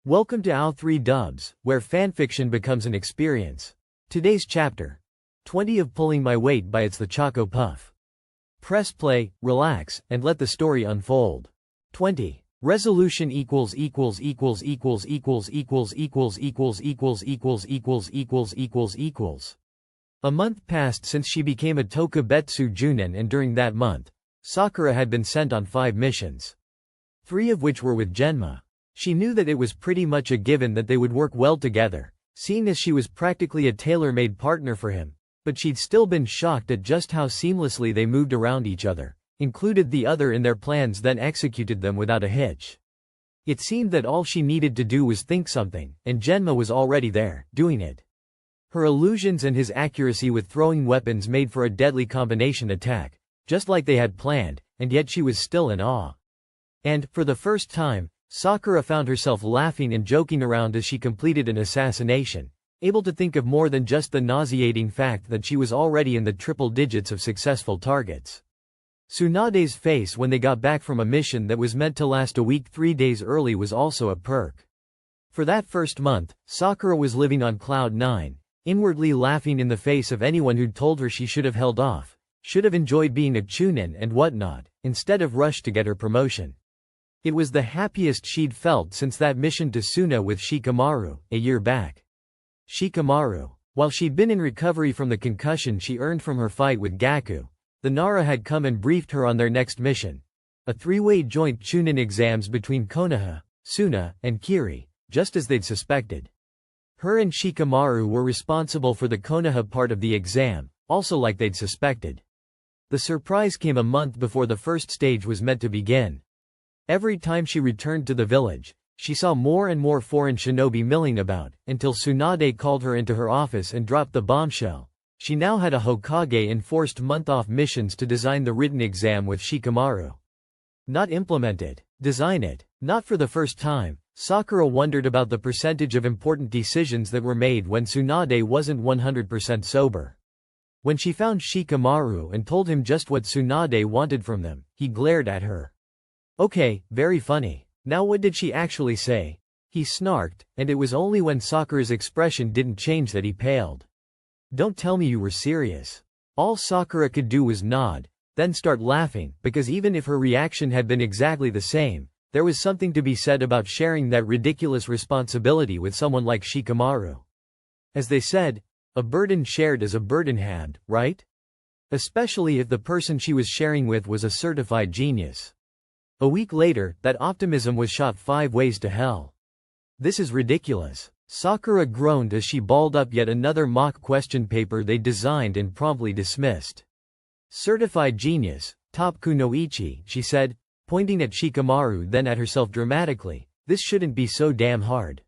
Welcome to OW3 Dubs, where fanfiction becomes an experience. Today's chapter. 20 of Pulling My Weight by It's the Choco Puff. Press play, relax, and let the story unfold. 20. Resolution equals. A month passed since she became a Tokubetsu Junin, and during that month, Sakura had been sent on 5 missions. 3 of which were with Genma. She knew that it was pretty much a given that they would work well together, seeing as she was practically a tailor-made partner for him, but she'd still been shocked at just how seamlessly they moved around each other, included the other in their plans, then executed them without a hitch. It seemed that all she needed to do was think something, and Genma was already there, doing it. Her illusions and his accuracy with throwing weapons made for a deadly combination attack, just like they had planned, and yet she was still in awe. And, for the first time, Sakura found herself laughing and joking around as she completed an assassination, able to think of more than just the nauseating fact that she was already in the triple digits of successful targets. Tsunade's face when they got back from a mission that was meant to last a week 3 days early was also a perk. For that first month, Sakura was living on cloud 9, inwardly laughing in the face of anyone who'd told her she should have held off, should have enjoyed being a chunin and whatnot, instead of rushed to get her promotion. It was the happiest she'd felt since that mission to Suna with Shikamaru, a year back. Shikamaru. While she'd been in recovery from the concussion she earned from her fight with Gaku, the Nara had come and briefed her on their next mission. A 3-way joint chunin exams between Konoha, Suna, and Kiri, just as they'd suspected. Her and Shikamaru were responsible for the Konoha part of the exam, also like they'd suspected. The surprise came a month before the first stage was meant to begin. Every time she returned to the village, she saw more and more foreign shinobi milling about, until Tsunade called her into her office and dropped the bombshell. She now had a Hokage enforced month-off missions to design the written exam with Shikamaru. Not implement it, design it. Not for the first time, Sakura wondered about the percentage of important decisions that were made when Tsunade wasn't 100% sober. When she found Shikamaru and told him just what Tsunade wanted from them, he glared at her. Okay, very funny. Now what did she actually say? He snarked, and it was only when Sakura's expression didn't change that he paled. Don't tell me you were serious. All Sakura could do was nod, then start laughing, because even if her reaction had been exactly the same, there was something to be said about sharing that ridiculous responsibility with someone like Shikamaru. As they said, a burden shared is a burden halved, right? Especially if the person she was sharing with was a certified genius. A week later, that optimism was shot 5 ways to hell. This is ridiculous. Sakura groaned as she balled up yet another mock question paper they designed and promptly dismissed. Certified genius, top kunoichi, she said, pointing at Shikamaru then at herself dramatically. This shouldn't be so damn hard.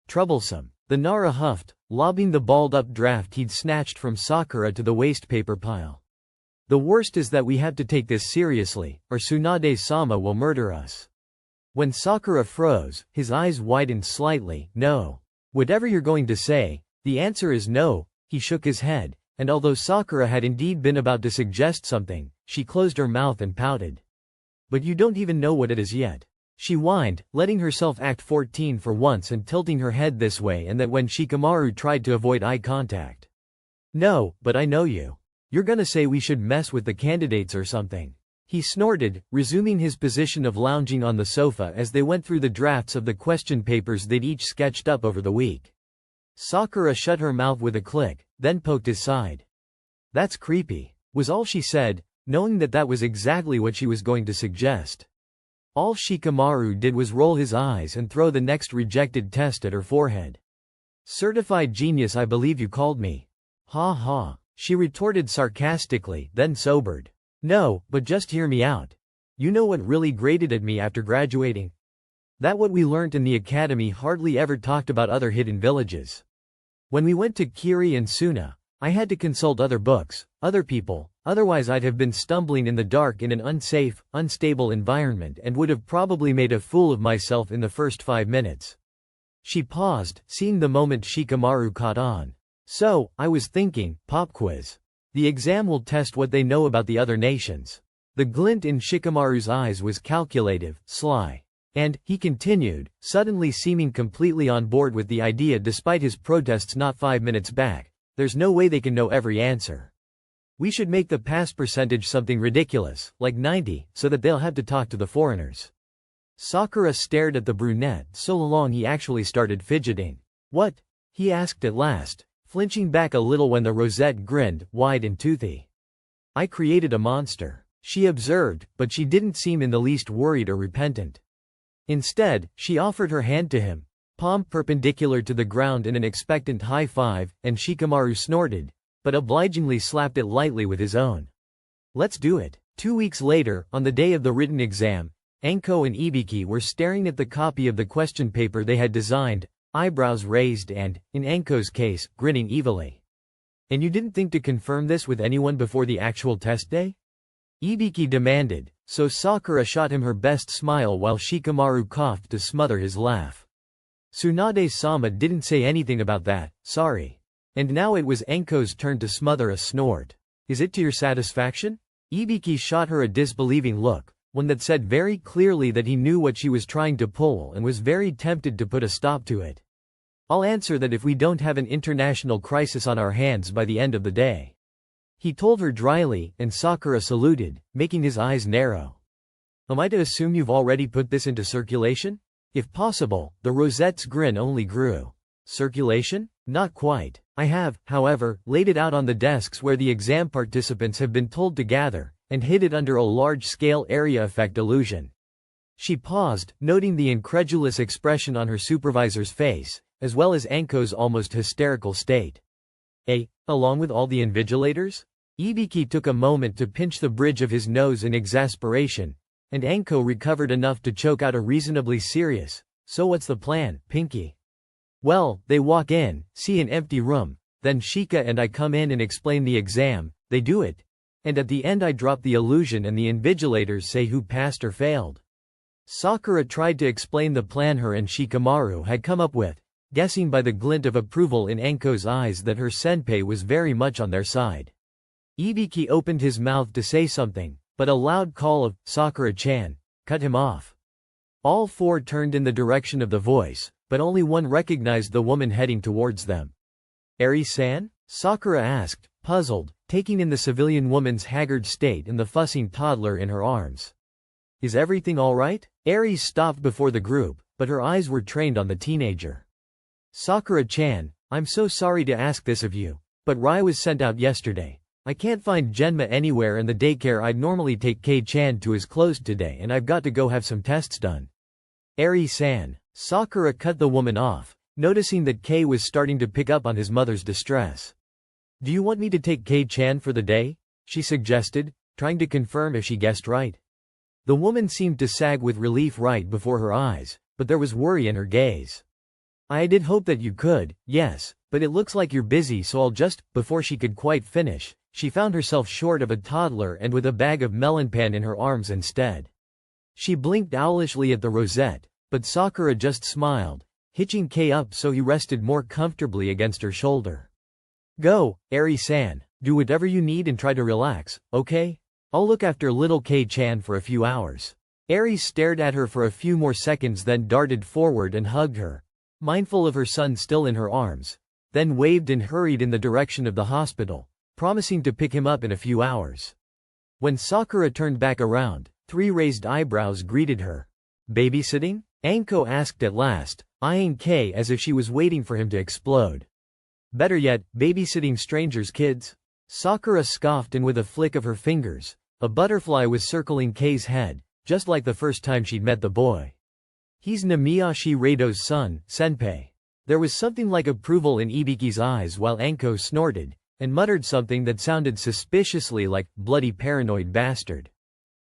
Troublesome. The Nara huffed, lobbing the balled-up draft he'd snatched from Sakura to the waste paper pile. The worst is that we have to take this seriously, or Tsunade-sama will murder us. When Sakura froze, his eyes widened slightly. No. Whatever you're going to say, the answer is no. He shook his head, and although Sakura had indeed been about to suggest something, she closed her mouth and pouted. But you don't even know what it is yet. She whined, letting herself act 14 for once and tilting her head this way and that when Shikamaru tried to avoid eye contact. No, but I know you. You're gonna say we should mess with the candidates or something. He snorted, resuming his position of lounging on the sofa as they went through the drafts of the question papers they'd each sketched up over the week. Sakura shut her mouth with a click, then poked his side. That's creepy, was all she said, knowing that that was exactly what she was going to suggest. All Shikamaru did was roll his eyes and throw the next rejected test at her forehead. Certified genius, I believe you called me. Ha ha. She retorted sarcastically, then sobered. No, but just hear me out. You know what really grated at me after graduating? That what we learnt in the academy hardly ever talked about other hidden villages. When we went to Kiri and Suna, I had to consult other books, other people, otherwise I'd have been stumbling in the dark in an unsafe, unstable environment and would have probably made a fool of myself in the first 5 minutes. She paused, seeing the moment Shikamaru caught on. So, I was thinking, pop quiz. The exam will test what they know about the other nations. The glint in Shikamaru's eyes was calculative, sly. And, he continued, suddenly seeming completely on board with the idea despite his protests not 5 minutes back, there's no way they can know every answer. We should make the pass percentage something ridiculous, like 90, so that they'll have to talk to the foreigners. Sakura stared at the brunette so long he actually started fidgeting. What? He asked at last, flinching back a little when the rosette grinned, wide and toothy. I created a monster, she observed, but she didn't seem in the least worried or repentant. Instead, she offered her hand to him, palm perpendicular to the ground in an expectant high five, and Shikamaru snorted, but obligingly slapped it lightly with his own. Let's do it. 2 weeks later, on the day of the written exam, Anko and Ibiki were staring at the copy of the question paper they had designed, eyebrows raised and, in Anko's case, grinning evilly. And you didn't think to confirm this with anyone before the actual test day? Ibiki demanded, so Sakura shot him her best smile while Shikamaru coughed to smother his laugh. Tsunade-sama didn't say anything about that, sorry. And now it was Anko's turn to smother a snort. Is it to your satisfaction? Ibiki shot her a disbelieving look, one that said very clearly that he knew what she was trying to pull and was very tempted to put a stop to it. I'll answer that if we don't have an international crisis on our hands by the end of the day. He told her dryly, and Sakura saluted, making his eyes narrow. Am I to assume you've already put this into circulation? If possible, the rosette's grin only grew. Circulation? Not quite. I have, however, laid it out on the desks where the exam participants have been told to gather, and hid it under a large-scale area effect illusion. She paused, noting the incredulous expression on her supervisor's face, as well as Anko's almost hysterical state. Along with all the invigilators? Ibiki took a moment to pinch the bridge of his nose in exasperation, and Anko recovered enough to choke out a reasonably serious, so what's the plan, Pinky? Well, they walk in, see an empty room, then Shika and I come in and explain the exam, they do it, and at the end I drop the illusion and the invigilators say who passed or failed. Sakura tried to explain the plan her and Shikamaru had come up with, guessing by the glint of approval in Anko's eyes that her senpai was very much on their side. Ibiki opened his mouth to say something, but a loud call of, Sakura-chan, cut him off. All four turned in the direction of the voice, but only one recognized the woman heading towards them. Eri-san? Sakura asked, puzzled, taking in the civilian woman's haggard state and the fussing toddler in her arms. Is everything all right? Eri stopped before the group, but her eyes were trained on the teenager. Sakura-chan, I'm so sorry to ask this of you, but Rai was sent out yesterday. I can't find Genma anywhere and the daycare I'd normally take Kei-chan to is closed today and I've got to go have some tests done. Eri-san. Sakura cut the woman off, noticing that Kei was starting to pick up on his mother's distress. Do you want me to take Kei-chan for the day? She suggested, trying to confirm if she guessed right. The woman seemed to sag with relief right before her eyes, but there was worry in her gaze. I did hope that you could, yes, but it looks like you're busy so I'll just, before she could quite finish, she found herself short of a toddler and with a bag of melonpan in her arms instead. She blinked owlishly at the rosette, but Sakura just smiled, hitching Kei up so he rested more comfortably against her shoulder. Go, Eri-san, do whatever you need and try to relax, okay? I'll look after little Kei-chan for a few hours. Eri stared at her for a few more seconds then darted forward and hugged her, mindful of her son still in her arms, then waved and hurried in the direction of the hospital, promising to pick him up in a few hours. When Sakura turned back around, 3 raised eyebrows greeted her. Babysitting? Anko asked at last, eyeing Kei as if she was waiting for him to explode. Better yet, babysitting strangers' kids? Sakura scoffed and with a flick of her fingers, a butterfly was circling Kei's head, just like the first time she'd met the boy. He's Namiyashi Reido's son, senpai. There was something like approval in Ibiki's eyes while Anko snorted, and muttered something that sounded suspiciously like, bloody paranoid bastard.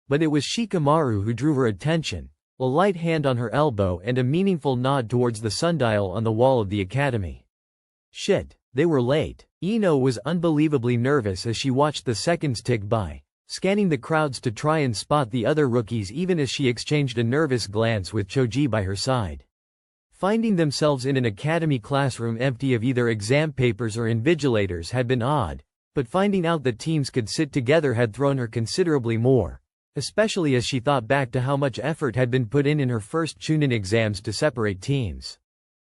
But it was Shikamaru who drew her attention, a light hand on her elbow and a meaningful nod towards the sundial on the wall of the academy. Shit, they were late. Ino was unbelievably nervous as she watched the seconds tick by, scanning the crowds to try and spot the other rookies even as she exchanged a nervous glance with Choji by her side. Finding themselves in an academy classroom empty of either exam papers or invigilators had been odd, but finding out that teams could sit together had thrown her considerably more, especially as she thought back to how much effort had been put in her first Chunin exams to separate teams.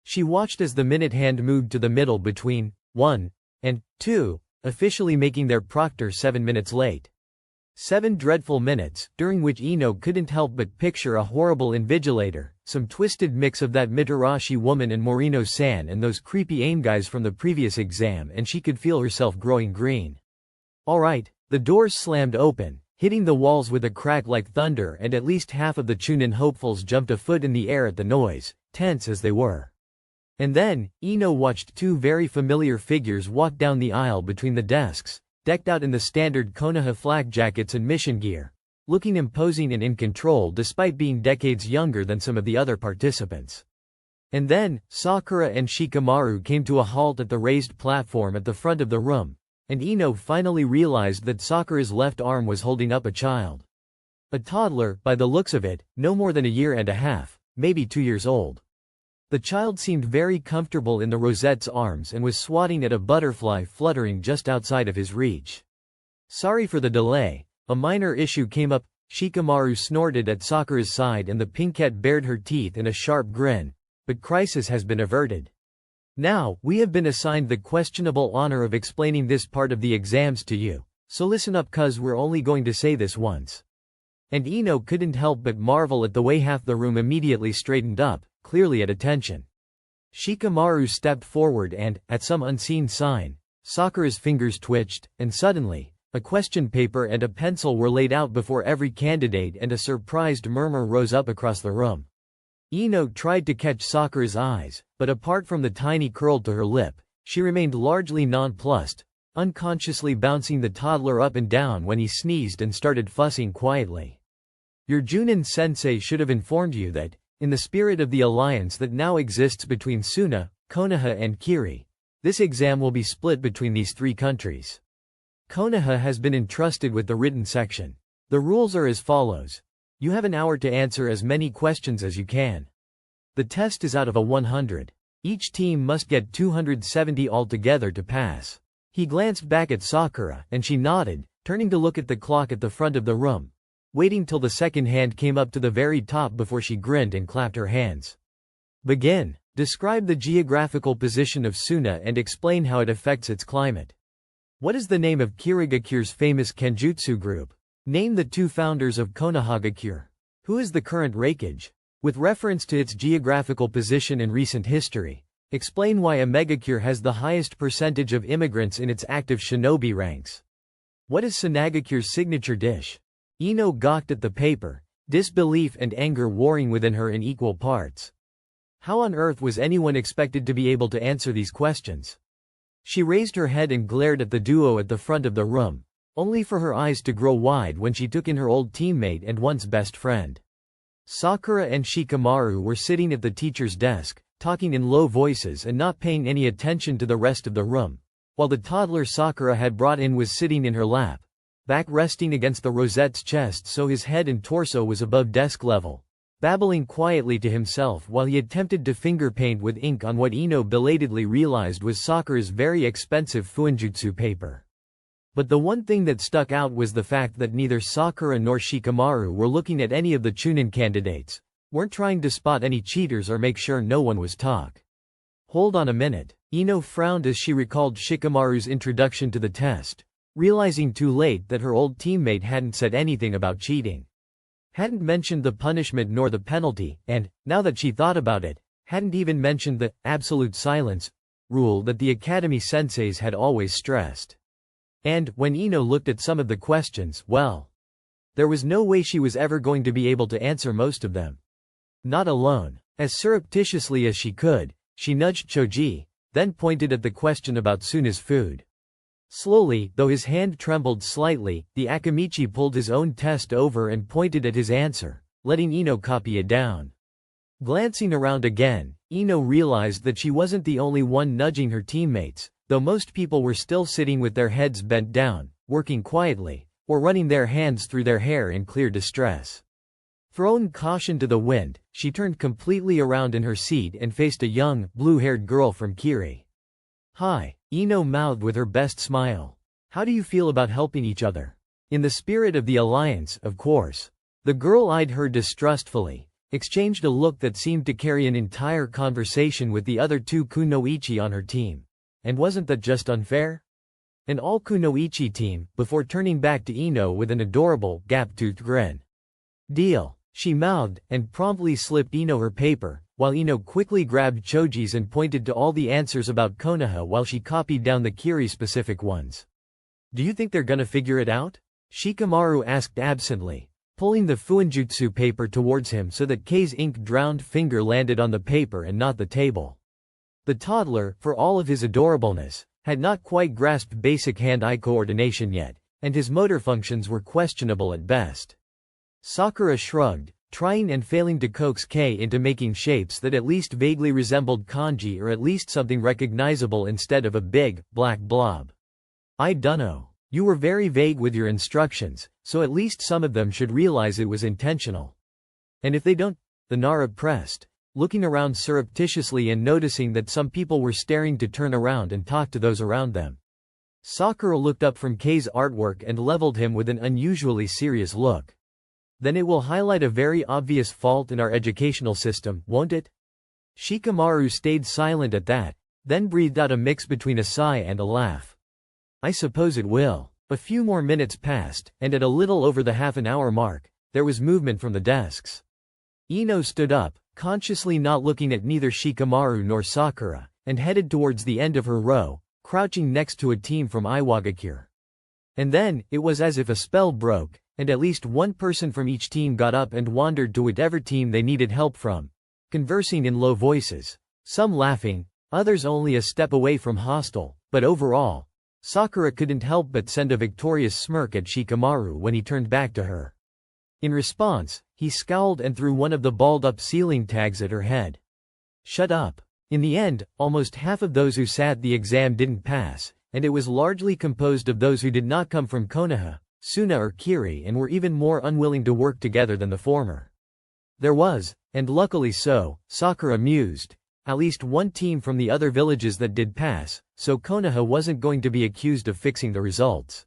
She watched as the minute hand moved to the middle between 1 and 2, officially making their proctor 7 minutes late. 7 dreadful minutes, during which Ino couldn't help but picture a horrible invigilator, some twisted mix of that Mitarashi woman and Morino-san and those creepy AIM guys from the previous exam, and she could feel herself growing green. Alright, the doors slammed open, hitting the walls with a crack like thunder, and at least half of the Chunin hopefuls jumped a foot in the air at the noise, tense as they were. And then, Ino watched 2 very familiar figures walk down the aisle between the desks, decked out in the standard Konoha flak jackets and mission gear, looking imposing and in control despite being decades younger than some of the other participants. And then, Sakura and Shikamaru came to a halt at the raised platform at the front of the room, and Ino finally realized that Sakura's left arm was holding up a child. A toddler, by the looks of it, no more than a year and a half, maybe 2 years old. The child seemed very comfortable in the Rosette's arms and was swatting at a butterfly fluttering just outside of his reach. Sorry for the delay, a minor issue came up. Shikamaru snorted at Sakura's side and the pinkette bared her teeth in a sharp grin, but crisis has been averted. Now, we have been assigned the questionable honor of explaining this part of the exams to you, so listen up cuz we're only going to say this once. And Ino couldn't help but marvel at the way half the room immediately straightened up, clearly at attention. Shikamaru stepped forward and, at some unseen sign, Sakura's fingers twitched, and suddenly, a question paper and a pencil were laid out before every candidate and a surprised murmur rose up across the room. Ino tried to catch Sakura's eyes, but apart from the tiny curl to her lip, she remained largely nonplussed, unconsciously bouncing the toddler up and down when he sneezed and started fussing quietly. Your Junin-sensei should have informed you that, in the spirit of the alliance that now exists between Suna, Konoha and Kiri, this exam will be split between these 3 countries. Konoha has been entrusted with the written section. The rules are as follows. You have an hour to answer as many questions as you can. The test is out of a 100. Each team must get 270 altogether to pass. He glanced back at Sakura, and she nodded, turning to look at the clock at the front of the room, waiting till the second hand came up to the very top before she grinned and clapped her hands. Begin. Describe the geographical position of Suna and explain how it affects its climate. What is the name of Kirigakure's famous Kenjutsu group? Name the 2 founders of Konohagakure. Who is the current Reikage? With reference to its geographical position in recent history, explain why Omegakure has the highest percentage of immigrants in its active shinobi ranks. What is Sunagakure's signature dish? Ino gawked at the paper, disbelief and anger warring within her in equal parts. How on earth was anyone expected to be able to answer these questions? She raised her head and glared at the duo at the front of the room, only for her eyes to grow wide when she took in her old teammate and once best friend. Sakura and Shikamaru were sitting at the teacher's desk, talking in low voices and not paying any attention to the rest of the room, while the toddler Sakura had brought in was sitting in her lap, back resting against the Rosette's chest so his head and torso was above desk level, babbling quietly to himself while he attempted to finger paint with ink on what Ino belatedly realized was Sakura's very expensive fuinjutsu paper. But the one thing that stuck out was the fact that neither Sakura nor Shikamaru were looking at any of the Chunin candidates, weren't trying to spot any cheaters or make sure no one was talk. Hold on a minute. Ino frowned as she recalled Shikamaru's introduction to the test, realizing too late that her old teammate hadn't said anything about cheating. Hadn't mentioned the punishment nor the penalty, and, now that she thought about it, hadn't even mentioned the absolute silence rule that the academy senseis had always stressed. And, when Ino looked at some of the questions, well, there was no way she was ever going to be able to answer most of them. Not alone. As surreptitiously as she could, she nudged Choji, then pointed at the question about Suna's food. Slowly, though his hand trembled slightly, the Akamichi pulled his own test over and pointed at his answer, letting Ino copy it down. Glancing around again, Ino realized that she wasn't the only one nudging her teammates, though most people were still sitting with their heads bent down, working quietly, or running their hands through their hair in clear distress. Throwing caution to the wind, she turned completely around in her seat and faced a young, blue-haired girl from Kiri. "Hi," Ino mouthed with her best smile. "How do you feel about helping each other?" In the spirit of the alliance, of course. The girl eyed her distrustfully, exchanged a look that seemed to carry an entire conversation with the other two kunoichi on her team. And wasn't that just unfair? An all kunoichi team, before turning back to Ino with an adorable, gap-toothed grin. Deal, she mouthed, and promptly slipped Ino her paper, while Ino quickly grabbed Choji's and pointed to all the answers about Konoha while she copied down the Kiri-specific ones. Do you think they're gonna figure it out? Shikamaru asked absently, pulling the Fuinjutsu paper towards him so that Kei's ink-drowned finger landed on the paper and not the table. The toddler, for all of his adorableness, had not quite grasped basic hand-eye coordination yet, and his motor functions were questionable at best. Sakura shrugged, trying and failing to coax Kei into making shapes that at least vaguely resembled kanji or at least something recognizable instead of a big, black blob. I dunno. You were very vague with your instructions, so at least some of them should realize it was intentional. And if they don't? The Nara pressed, looking around surreptitiously and noticing that some people were staring to turn around and talk to those around them. Sakura looked up from Kei's artwork and leveled him with an unusually serious look. Then it will highlight a very obvious fault in our educational system, won't it? Shikamaru stayed silent at that, then breathed out a mix between a sigh and a laugh. I suppose it will. A few more minutes passed, and at a little over the half-an-hour mark, there was movement from the desks. Ino stood up, consciously not looking at neither Shikamaru nor Sakura, and headed towards the end of her row, crouching next to a team from Iwagakure. And then, it was as if a spell broke, and at least one person from each team got up and wandered to whatever team they needed help from, conversing in low voices, some laughing, others only a step away from hostile, but overall, Sakura couldn't help but send a victorious smirk at Shikamaru when he turned back to her. In response, he scowled and threw one of the balled-up ceiling tags at her head. Shut up. In the end, almost half of those who sat the exam didn't pass, and it was largely composed of those who did not come from Konoha, Suna or Kiri and were even more unwilling to work together than the former. There was, and luckily so, Sakura mused, at least one team from the other villages that did pass, so Konoha wasn't going to be accused of fixing the results.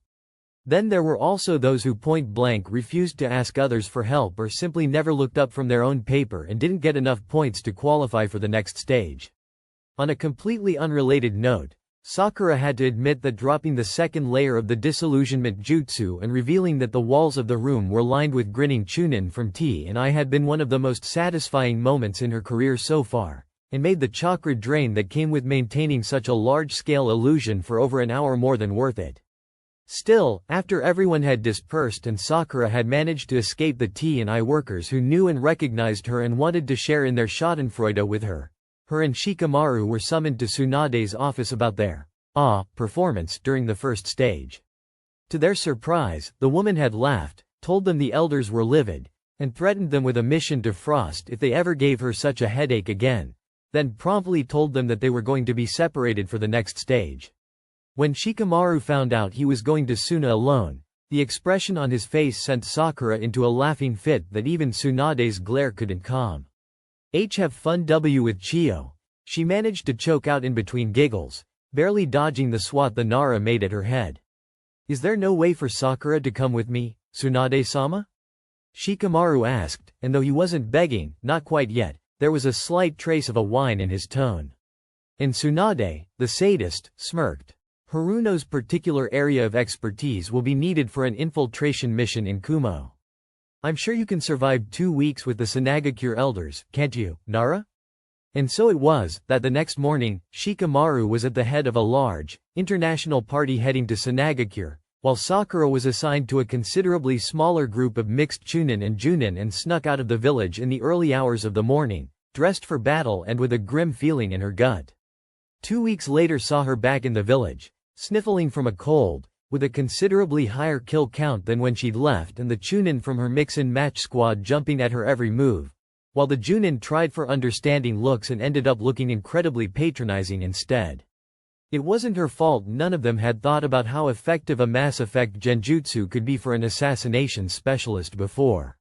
Then there were also those who point-blank refused to ask others for help or simply never looked up from their own paper and didn't get enough points to qualify for the next stage. On a completely unrelated note, Sakura had to admit that dropping the second layer of the disillusionment jutsu and revealing that the walls of the room were lined with grinning chunin from T&I had been one of the most satisfying moments in her career so far, and made the chakra drain that came with maintaining such a large-scale illusion for over an hour more than worth it. Still, after everyone had dispersed and Sakura had managed to escape the T&I workers who knew and recognized her and wanted to share in their schadenfreude with her, her and Shikamaru were summoned to Tsunade's office about their performance during the first stage. To their surprise, the woman had laughed, told them the elders were livid, and threatened them with a mission to Frost if they ever gave her such a headache again, then promptly told them that they were going to be separated for the next stage. When Shikamaru found out he was going to Suna alone, the expression on his face sent Sakura into a laughing fit that even Tsunade's glare couldn't calm. Have fun with Chio, she managed to choke out in between giggles, barely dodging the swat the Nara made at her head. Is there no way for Sakura to come with me, Tsunade-sama? Shikamaru asked, and though he wasn't begging, not quite yet, there was a slight trace of a whine in his tone. And Tsunade, the sadist, smirked. Haruno's particular area of expertise will be needed for an infiltration mission in Kumo. I'm sure you can survive 2 weeks with the Sanagakure elders, can't you, Nara? And so it was, that the next morning, Shikamaru was at the head of a large, international party heading to Sanagakure, while Sakura was assigned to a considerably smaller group of mixed chunin and junin and snuck out of the village in the early hours of the morning, dressed for battle and with a grim feeling in her gut. 2 weeks later saw her back in the village, sniffling from a cold, with a considerably higher kill count than when she'd left and the chunin from her mix-and-match squad jumping at her every move, while the junin tried for understanding looks and ended up looking incredibly patronizing instead. It wasn't her fault none of them had thought about how effective a Mass Effect genjutsu could be for an assassination specialist before.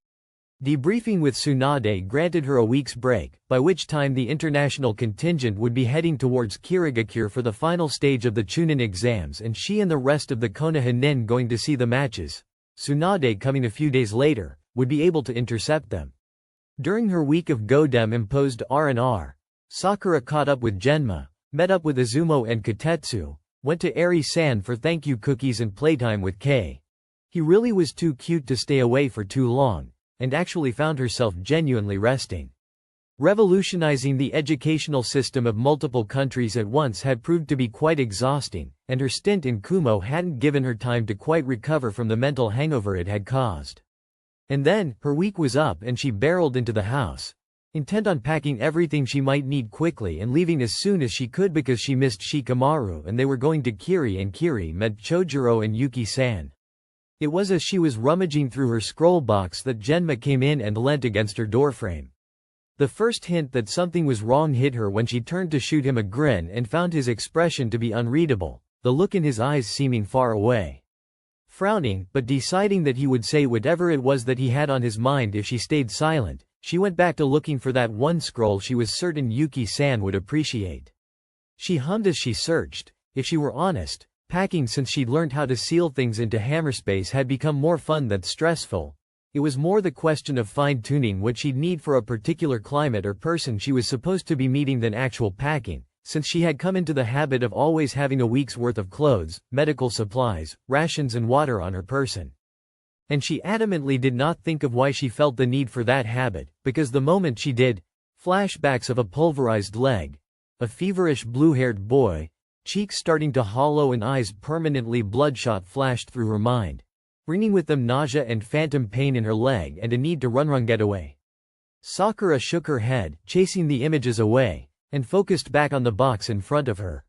Debriefing with Tsunade granted her a week's break, by which time the international contingent would be heading towards Kirigakure for the final stage of the Chunin exams and she and the rest of the Konoha Nin going to see the matches, Tsunade, coming a few days later, would be able to intercept them. During her week of Godem-imposed R&R, Sakura caught up with Genma, met up with Izumo and Kotetsu, went to Eri-san for thank you cookies and playtime with Kei. He really was too cute to stay away for too long, and actually found herself genuinely resting. Revolutionizing the educational system of multiple countries at once had proved to be quite exhausting, and her stint in Kumo hadn't given her time to quite recover from the mental hangover it had caused. And then, her week was up and she barreled into the house, intent on packing everything she might need quickly and leaving as soon as she could because she missed Shikamaru and they were going to Kiri, and Kiri meant Chojuro and Yuki-san. It was as she was rummaging through her scroll box that Genma came in and leant against her doorframe. The first hint that something was wrong hit her when she turned to shoot him a grin and found his expression to be unreadable, the look in his eyes seeming far away. Frowning, but deciding that he would say whatever it was that he had on his mind if she stayed silent, she went back to looking for that one scroll she was certain Yuki-san would appreciate. She hummed as she searched. If she were honest, packing since she'd learned how to seal things into hammerspace had become more fun than stressful. It was more the question of fine-tuning what she'd need for a particular climate or person she was supposed to be meeting than actual packing, since she had come into the habit of always having a week's worth of clothes, medical supplies, rations and water on her person. And she adamantly did not think of why she felt the need for that habit, because the moment she did, flashbacks of a pulverized leg, a feverish blue-haired boy, cheeks starting to hollow and eyes permanently bloodshot flashed through her mind, bringing with them nausea and phantom pain in her leg and a need to run get away. Sakura shook her head, chasing the images away, and focused back on the box in front of her.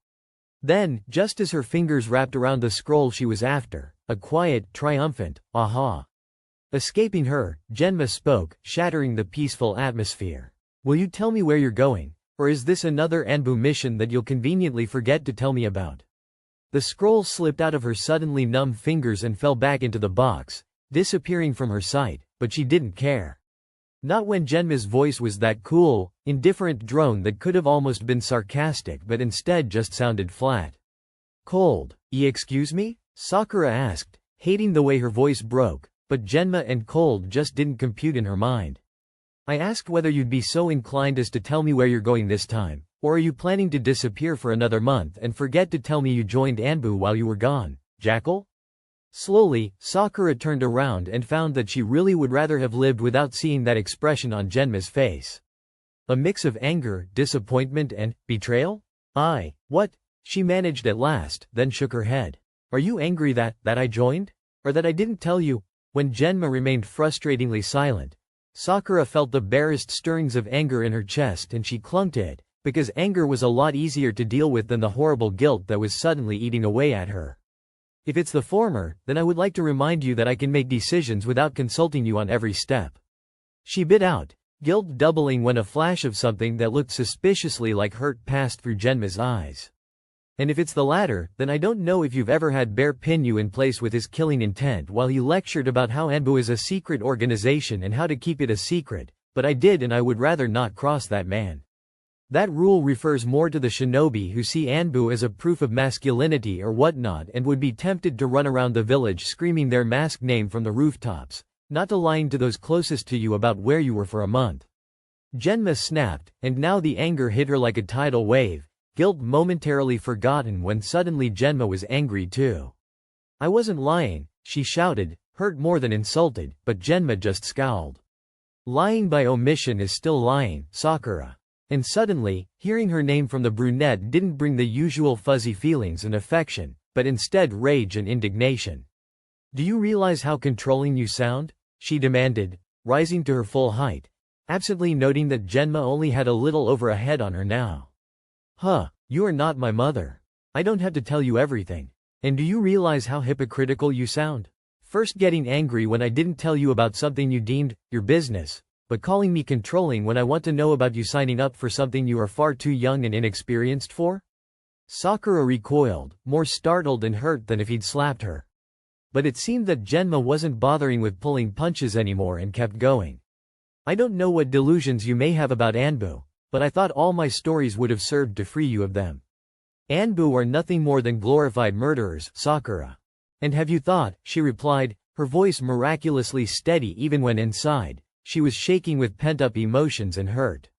Then, just as her fingers wrapped around the scroll she was after, a quiet, triumphant, aha! Escaping her, Genma spoke, shattering the peaceful atmosphere. Will you tell me where you're going? Or is this another Anbu mission that you'll conveniently forget to tell me about? The scroll slipped out of her suddenly numb fingers and fell back into the box, disappearing from her sight, but she didn't care. Not when Genma's voice was that cool, indifferent drone that could have almost been sarcastic but instead just sounded flat. Cold. Excuse me? Sakura asked, hating the way her voice broke, but Genma and cold just didn't compute in her mind. I asked whether you'd be so inclined as to tell me where you're going this time, or are you planning to disappear for another month and forget to tell me you joined Anbu while you were gone, Jackal? Slowly, Sakura turned around and found that she really would rather have lived without seeing that expression on Genma's face. A mix of anger, disappointment and betrayal? What? She managed at last, then shook her head. Are you angry that I joined? Or that I didn't tell you? When Genma remained frustratingly silent, Sakura felt the barest stirrings of anger in her chest and she clung to it, because anger was a lot easier to deal with than the horrible guilt that was suddenly eating away at her. If it's the former, then I would like to remind you that I can make decisions without consulting you on every step. She bit out, guilt doubling when a flash of something that looked suspiciously like hurt passed through Genma's eyes. And if it's the latter, then I don't know if you've ever had Bear pin you in place with his killing intent while he lectured about how Anbu is a secret organization and how to keep it a secret, but I did and I would rather not cross that man. That rule refers more to the shinobi who see Anbu as a proof of masculinity or whatnot and would be tempted to run around the village screaming their mask name from the rooftops, not to lying to those closest to you about where you were for a month. Genma snapped, and now the anger hit her like a tidal wave, guilt momentarily forgotten when suddenly Genma was angry too. I wasn't lying, she shouted, hurt more than insulted, but Genma just scowled. Lying by omission is still lying, Sakura. And suddenly, hearing her name from the brunette didn't bring the usual fuzzy feelings and affection, but instead rage and indignation. Do you realize how controlling you sound? She demanded, rising to her full height, absently noting that Genma only had a little over a head on her now. You are not my mother. I don't have to tell you everything. And do you realize how hypocritical you sound? First getting angry when I didn't tell you about something you deemed your business, but calling me controlling when I want to know about you signing up for something you are far too young and inexperienced for? Sakura recoiled, more startled and hurt than if he'd slapped her. But it seemed that Genma wasn't bothering with pulling punches anymore and kept going. I don't know what delusions you may have about Anbu, but I thought all my stories would have served to free you of them. Anbu are nothing more than glorified murderers, Sakura. And have you thought, she replied, Her voice miraculously steady even when inside, she was shaking with pent-up emotions and hurt.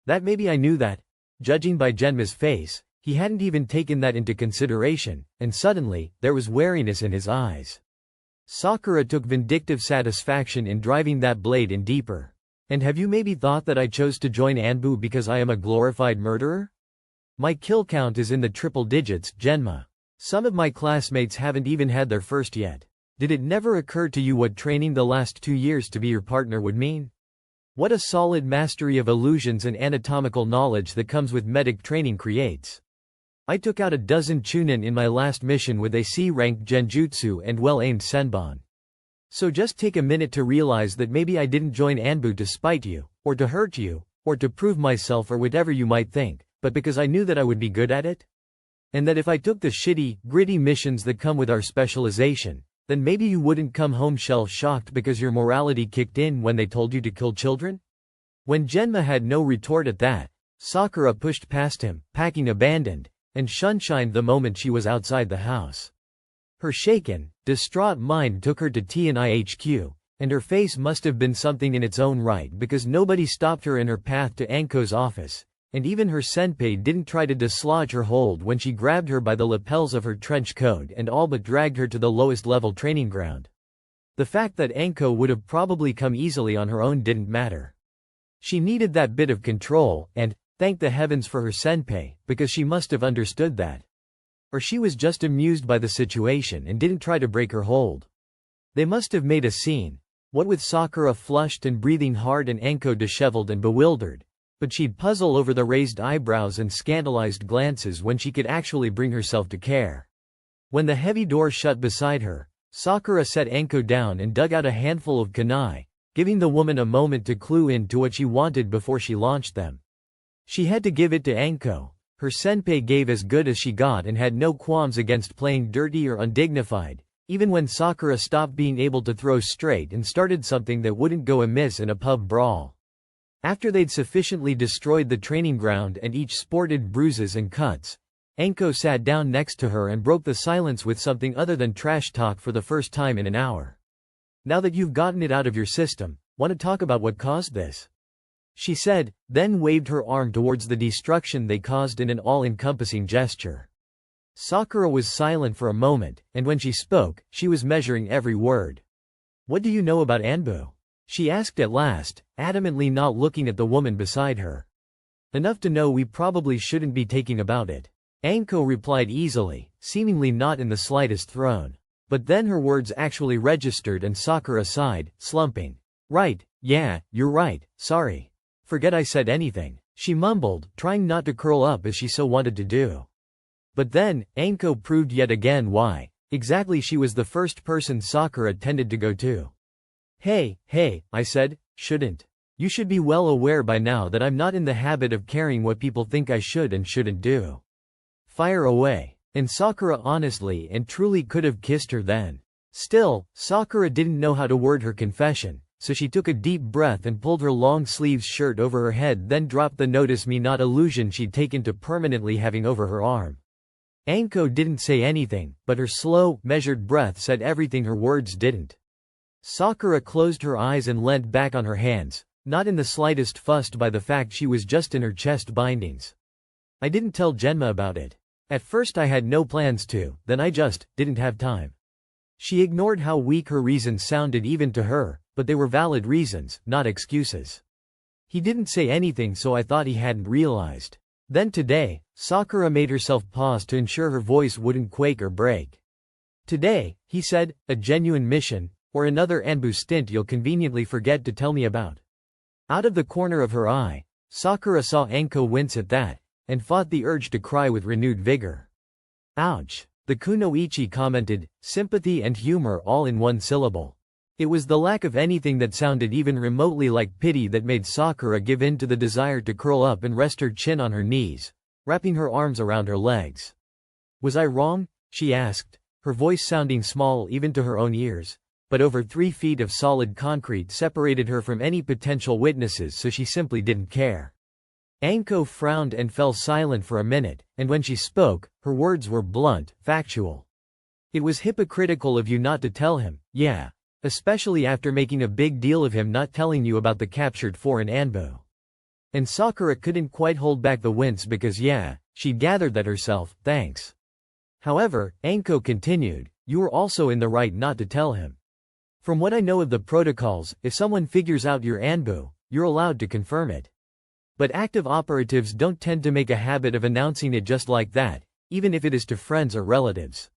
That maybe I knew that. Judging by Genma's face, he hadn't even taken that into consideration, and suddenly, there was wariness in his eyes. Sakura took vindictive satisfaction in driving that blade in deeper. And have you maybe thought that I chose to join Anbu because I am a glorified murderer? My kill count is in the triple digits, Genma. Some of my classmates haven't even had their first yet. Did it never occur to you what training the last 2 years to be your partner would mean? What a solid mastery of illusions and anatomical knowledge that comes with medic training creates. I took out a dozen chunin in my last mission with a C-ranked genjutsu and well-aimed senbon. So just take a minute to realize that maybe I didn't join Anbu to spite you, or to hurt you, or to prove myself or whatever you might think, but because I knew that I would be good at it? And that if I took the shitty, gritty missions that come with our specialization, then maybe you wouldn't come home shell-shocked because your morality kicked in when they told you to kill children? When Genma had no retort at that, Sakura pushed past him, packing abandoned, and shunshined the moment she was outside the house. Her shaken, distraught mind took her to TNIHQ, and her face must have been something in its own right because nobody stopped her in her path to Anko's office, and even her senpai didn't try to dislodge her hold when she grabbed her by the lapels of her trench coat and all but dragged her to the lowest level training ground. The fact that Anko would have probably come easily on her own didn't matter. She needed that bit of control, and, thank the heavens for her senpai, because she must have understood that. Or she was just amused by the situation and didn't try to break her hold. They must have made a scene, what with Sakura flushed and breathing hard and Anko disheveled and bewildered, but she'd puzzle over the raised eyebrows and scandalized glances when she could actually bring herself to care. When the heavy door shut beside her, Sakura set Anko down and dug out a handful of kunai, giving the woman a moment to clue in to what she wanted before she launched them. She had to give it to Anko. Her senpai gave as good as she got and had no qualms against playing dirty or undignified, even when Sakura stopped being able to throw straight and started something that wouldn't go amiss in a pub brawl. After they'd sufficiently destroyed the training ground and each sported bruises and cuts, Anko sat down next to her and broke the silence with something other than trash talk for the first time in an hour. Now that you've gotten it out of your system, want to talk about what caused this? She said, then waved her arm towards the destruction they caused in an all-encompassing gesture. Sakura was silent for a moment, and when she spoke, she was measuring every word. What do you know about Anbu? She asked at last, adamantly not looking at the woman beside her. Enough to know we probably shouldn't be taking about it. Anko replied easily, seemingly not in the slightest thrown. But then her words actually registered and Sakura sighed, slumping. Right, yeah, you're right, sorry. Forget I said anything, she mumbled, trying not to curl up as she so wanted to do. But then, Anko proved yet again why, exactly she was the first person Sakura tended to go to. Hey, I said, shouldn't. You should be well aware by now that I'm not in the habit of caring what people think I should and shouldn't do. Fire away. And Sakura honestly and truly could have kissed her then. Still, Sakura didn't know how to word her confession, so she took a deep breath and pulled her long-sleeves shirt over her head, then dropped the notice me not illusion she'd taken to permanently having over her arm. Anko didn't say anything, but her slow, measured breath said everything her words didn't. Sakura closed her eyes and leant back on her hands, not in the slightest fussed by the fact she was just in her chest bindings. I didn't tell Genma about it. At first I had no plans to, then I just didn't have time. She ignored how weak her reasons sounded even to her, but they were valid reasons, not excuses. He didn't say anything, so I thought he hadn't realized. Then today, Sakura made herself pause to ensure her voice wouldn't quake or break. Today, he said, a genuine mission, or another Anbu stint you'll conveniently forget to tell me about. Out of the corner of her eye, Sakura saw Anko wince at that, and fought the urge to cry with renewed vigor. Ouch. The kunoichi commented, sympathy and humor all in one syllable. It was the lack of anything that sounded even remotely like pity that made Sakura give in to the desire to curl up and rest her chin on her knees, wrapping her arms around her legs. Was I wrong? She asked, her voice sounding small even to her own ears, but over 3 feet of solid concrete separated her from any potential witnesses, so she simply didn't care. Anko frowned and fell silent for a minute, and when she spoke, her words were blunt, factual. It was hypocritical of you not to tell him. Yeah, especially after making a big deal of him not telling you about the captured foreign Anbu. And Sakura couldn't quite hold back the wince because yeah, she'd gathered that herself, thanks. However, Anko continued, you were also in the right not to tell him. From what I know of the protocols, if someone figures out your Anbu, you're allowed to confirm it. But active operatives don't tend to make a habit of announcing it just like that, even if it is to friends or relatives.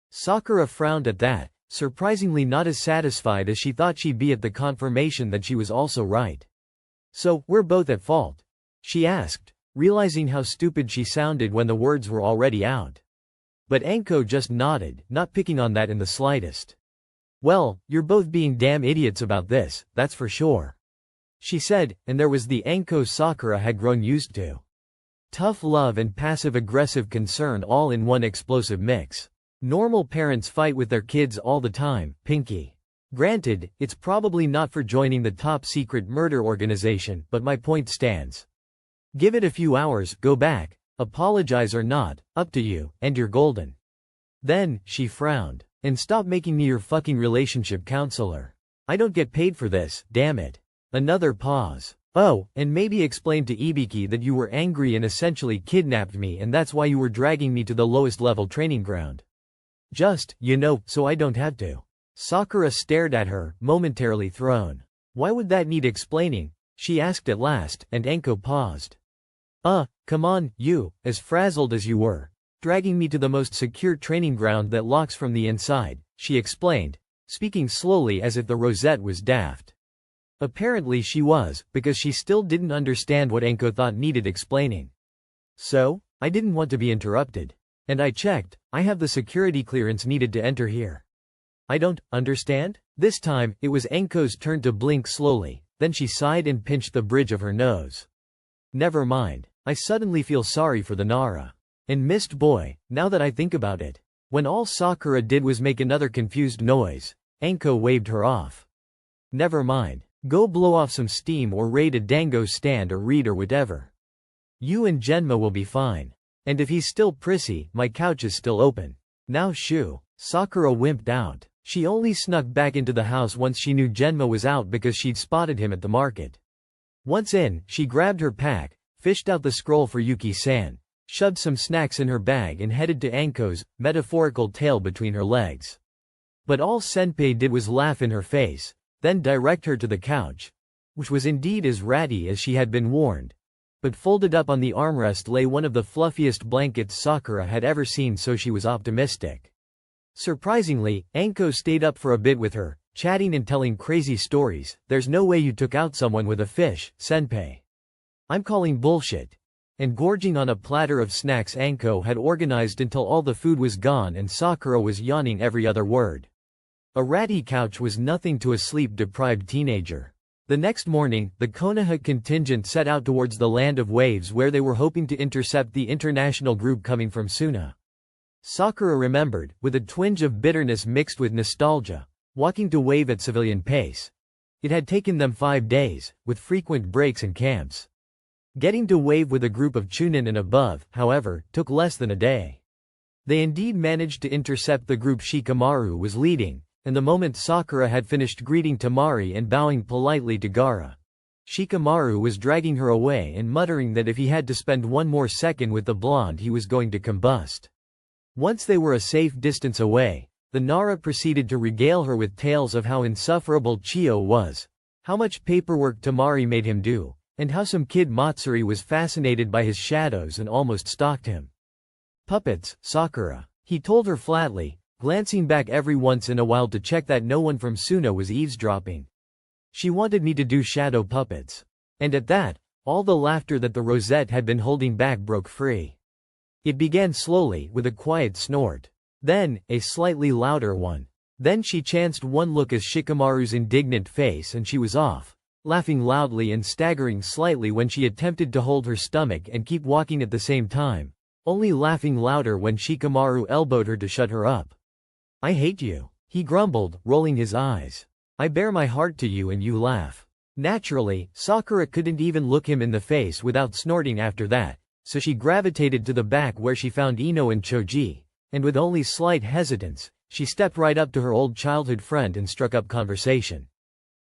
Sakura frowned at that, surprisingly not as satisfied as she thought she'd be at the confirmation that she was also right. So, we're both at fault? She asked, realizing how stupid she sounded when the words were already out. But Anko just nodded, not picking on that in the slightest. Well, you're both being damn idiots about this, that's for sure. She said, and there was the Anko Sakura had grown used to. Tough love and passive-aggressive concern all in one explosive mix. Normal parents fight with their kids all the time, Pinky. Granted, it's probably not for joining the top-secret murder organization, but my point stands. Give it a few hours, go back, apologize or not, up to you, and you're golden. Then, she frowned. And stop making me your fucking relationship counselor. I don't get paid for this, damn it. Another pause. Oh, and maybe explain to Ibiki that you were angry and essentially kidnapped me and that's why you were dragging me to the lowest level training ground. Just, so I don't have to. Sakura stared at her, momentarily thrown. Why would that need explaining? She asked at last, and Anko paused. Come on, you, as frazzled as you were. Dragging me to the most secure training ground that locks from the inside, she explained, speaking slowly as if the rosette was daft. Apparently she was, because she still didn't understand what Anko thought needed explaining. So, I didn't want to be interrupted. And I checked, I have the security clearance needed to enter here. I don't understand? This time, it was Anko's turn to blink slowly, then she sighed and pinched the bridge of her nose. Never mind, I suddenly feel sorry for the Nara. And missed boy, now that I think about it. When all Sakura did was make another confused noise, Anko waved her off. Never mind, go blow off some steam or raid a dango stand or read or whatever. You and Genma will be fine. And if he's still prissy, my couch is still open. Now shoo. Sakura wimped out. She only snuck back into the house once she knew Genma was out because she'd spotted him at the market. Once in, she grabbed her pack, fished out the scroll for Yuki-san, shoved some snacks in her bag and headed to Anko's metaphorical tail between her legs. But all Senpei did was laugh in her face, then direct her to the couch, which was indeed as ratty as she had been warned. But folded up on the armrest lay one of the fluffiest blankets Sakura had ever seen, so she was optimistic. Surprisingly, Anko stayed up for a bit with her, chatting and telling crazy stories. There's no way you took out someone with a fish, Senpei. I'm calling bullshit. And gorging on a platter of snacks Anko had organized until all the food was gone and Sakura was yawning every other word. A ratty couch was nothing to a sleep-deprived teenager. The next morning, the Konoha contingent set out towards the Land of Waves where they were hoping to intercept the international group coming from Suna. Sakura remembered, with a twinge of bitterness mixed with nostalgia, walking to Wave at civilian pace. It had taken them 5 days, with frequent breaks and camps. Getting to Wave with a group of Chunin and above, however, took less than a day. They indeed managed to intercept the group Shikamaru was leading, and the moment Sakura had finished greeting Tamari and bowing politely to Gaara, Shikamaru was dragging her away and muttering that if he had to spend one more second with the blonde he was going to combust. Once they were a safe distance away, the Nara proceeded to regale her with tales of how insufferable Chiyo was, how much paperwork Tamari made him do, and how some kid Matsuri was fascinated by his shadows and almost stalked him. Puppets, Sakura, he told her flatly, glancing back every once in a while to check that no one from Suna was eavesdropping. She wanted me to do shadow puppets. And at that, all the laughter that the rosette had been holding back broke free. It began slowly, with a quiet snort. Then, a slightly louder one. Then she chanced one look at Shikamaru's indignant face and she was off, laughing loudly and staggering slightly when she attempted to hold her stomach and keep walking at the same time, only laughing louder when Shikamaru elbowed her to shut her up. I hate you, he grumbled, rolling his eyes. I bare my heart to you and you laugh. Naturally, Sakura couldn't even look him in the face without snorting after that, so she gravitated to the back where she found Ino and Choji, and with only slight hesitance, she stepped right up to her old childhood friend and struck up conversation.